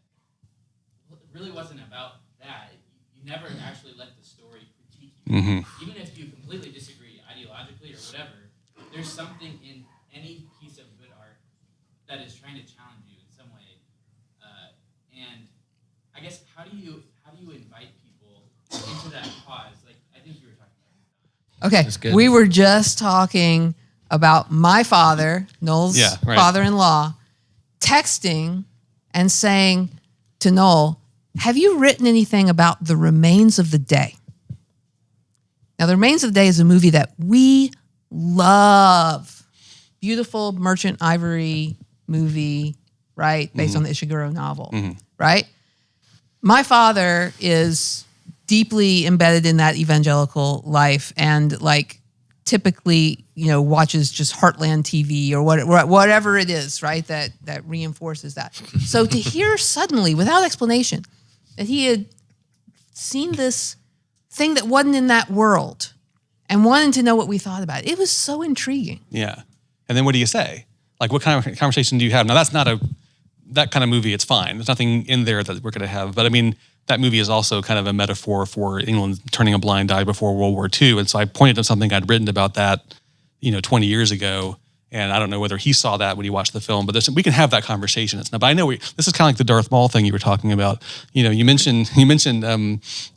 it really wasn't about that. You never actually let the story critique you. Mm-hmm. Even if you completely disagree ideologically or whatever, there's something in any piece of good art that is trying to challenge you in some way. And I guess how do you invite people into that cause? Like I think you were talking about. Okay, That's good. we were just talking about my father, Noel's father-in-law, texting and saying to Noel, have you written anything about The Remains of the Day? Now, The Remains of the Day is a movie that we love. Beautiful merchant ivory movie, right? Based on the Ishiguro novel, right? My father is deeply embedded in that evangelical life, and like typically, watches just Heartland TV or whatever it is, right? That reinforces that. So to hear suddenly, without explanation, that he had seen this thing that wasn't in that world and wanted to know what we thought about it, it was so intriguing. Yeah. And then what do you say? Like, what kind of conversation do you have? Now, that's not that kind of movie. It's fine. There's nothing in there that we're going to have. But I mean, that movie is also kind of a metaphor for England turning a blind eye before World War II. And so I pointed to something I'd written about that, 20 years ago. And I don't know whether he saw that when he watched the film, but we can have that conversation. But I know this is kind of like the Darth Maul thing you were talking about. You mentioned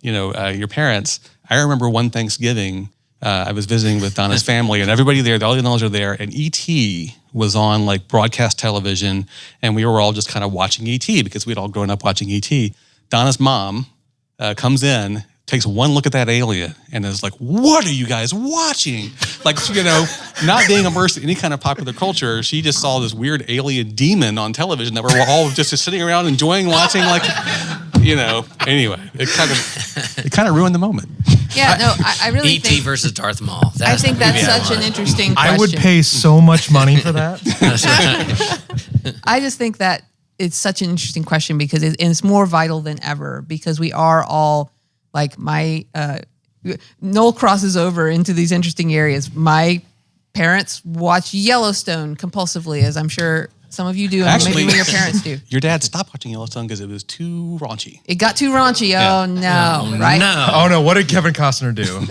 your parents. I remember one Thanksgiving, I was visiting with Donna's family, and everybody there, all the in-laws are there, and E.T. was on like broadcast television, and we were all just kind of watching E.T. because we'd all grown up watching E.T. Donna's mom comes in, takes one look at that alien, and is like, what are you guys watching? Like, not being immersed in any kind of popular culture, she just saw this weird alien demon on television that we're all just sitting around enjoying watching, like, anyway, it kind of ruined the moment. Yeah, no, I really E.T. think versus Darth Maul. I think that's such an interesting question. I would pay so much money for that. I just think that it's such an interesting question because it's more vital than ever, because we are all like Noel crosses over into these interesting areas. My parents watch Yellowstone compulsively, as I'm sure some of you do, and Actually, maybe your parents do. Your dad stopped watching Yellowstone because it was too raunchy. It got too raunchy. Yeah. Oh no, right? No. Oh no, what did Kevin Costner do? But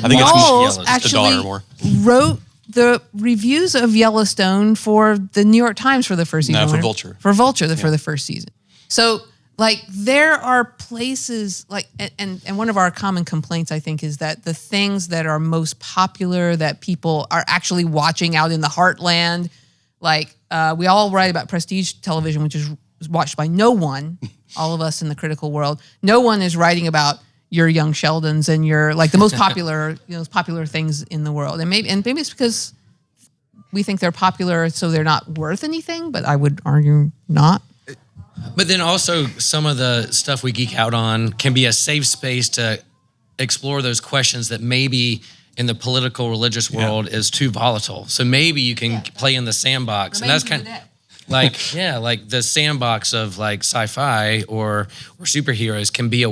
I think it's Noel the daughter actually more. wrote the reviews of Yellowstone for the New York Times for the first season. No, for Vulture. For Vulture, for the first season. So, like, there are places, like, and one of our common complaints, I think, is that the things that are most popular that people are actually watching out in the heartland, like, we all write about prestige television, which is watched by no one, all of us in the critical world. No one is writing about, your Young Sheldons and your like the most popular, popular things in the world. And maybe it's because we think they're popular, so they're not worth anything. But I would argue not. But then also some of the stuff we geek out on can be a safe space to explore those questions that maybe in the political religious world is too volatile. So maybe you can play in the sandbox, and that's kind of like the sandbox of like sci-fi or superheroes can be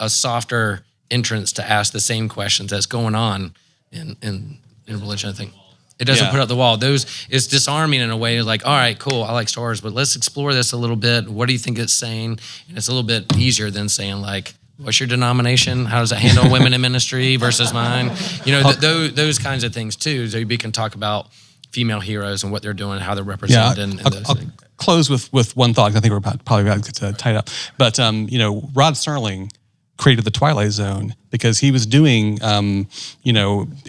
a softer entrance to ask the same questions that's going on in religion. I think it doesn't put up the wall. It's disarming in a way. Like, all right, cool, I like Star Wars, but let's explore this a little bit. What do you think it's saying? And it's a little bit easier than saying like, what's your denomination? How does it handle women in ministry versus mine? Those kinds of things too. So you can talk about female heroes and what they're doing, how they're represented, and those things. Close with one thought. I think we're probably about to tie it up. But Rod Serling created the Twilight Zone because he was doing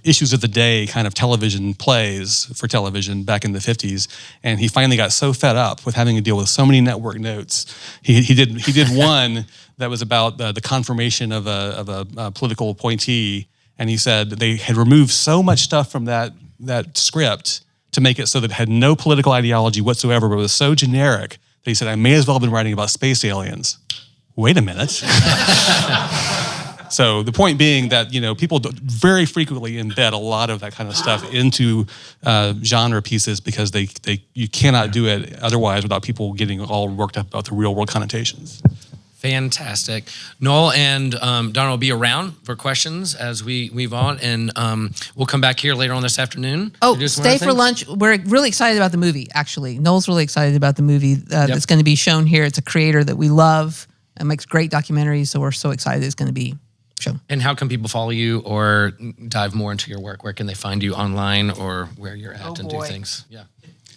issues of the day kind of television plays for television back in the 50s, and he finally got so fed up with having to deal with so many network notes. He did one that was about the confirmation of a political appointee, and he said they had removed so much stuff from that script to make it so that it had no political ideology whatsoever, but it was so generic that he said, I may as well have been writing about space aliens. Wait a minute. So the point being that, people very frequently embed a lot of that kind of stuff into genre pieces because you cannot do it otherwise without people getting all worked up about the real world connotations. Fantastic. Noel and Donna will be around for questions as we move on, and we'll come back here later on this afternoon. Oh, stay for lunch. We're really excited about the movie, actually. Noel's really excited about the movie that's going to be shown here. It's a creator that we love and makes great documentaries, so we're so excited it's going to be shown. And how can people follow you or dive more into your work? Where can they find you online or where you're at do things? Yeah.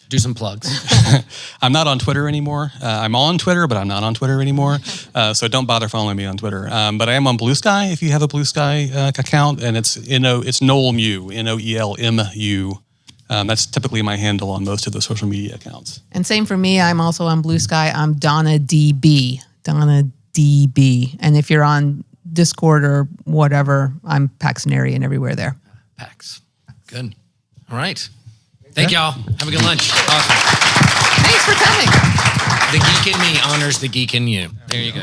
Do some plugs. I'm not on Twitter anymore. I'm on Twitter, but I'm not on Twitter anymore. So don't bother following me on Twitter. But I am on Blue Sky if you have a Blue Sky account, and it's Noel Mew, NOELMU. That's typically my handle on most of the social media accounts. And same for me. I'm also on Blue Sky. I'm Donna DB. Donna DB. And if you're on Discord or whatever, I'm Paxonary everywhere there. Pax. Good. All right. Thank y'all. Have a good lunch. Awesome. Thanks for coming. The geek in me honors the geek in you. There you go.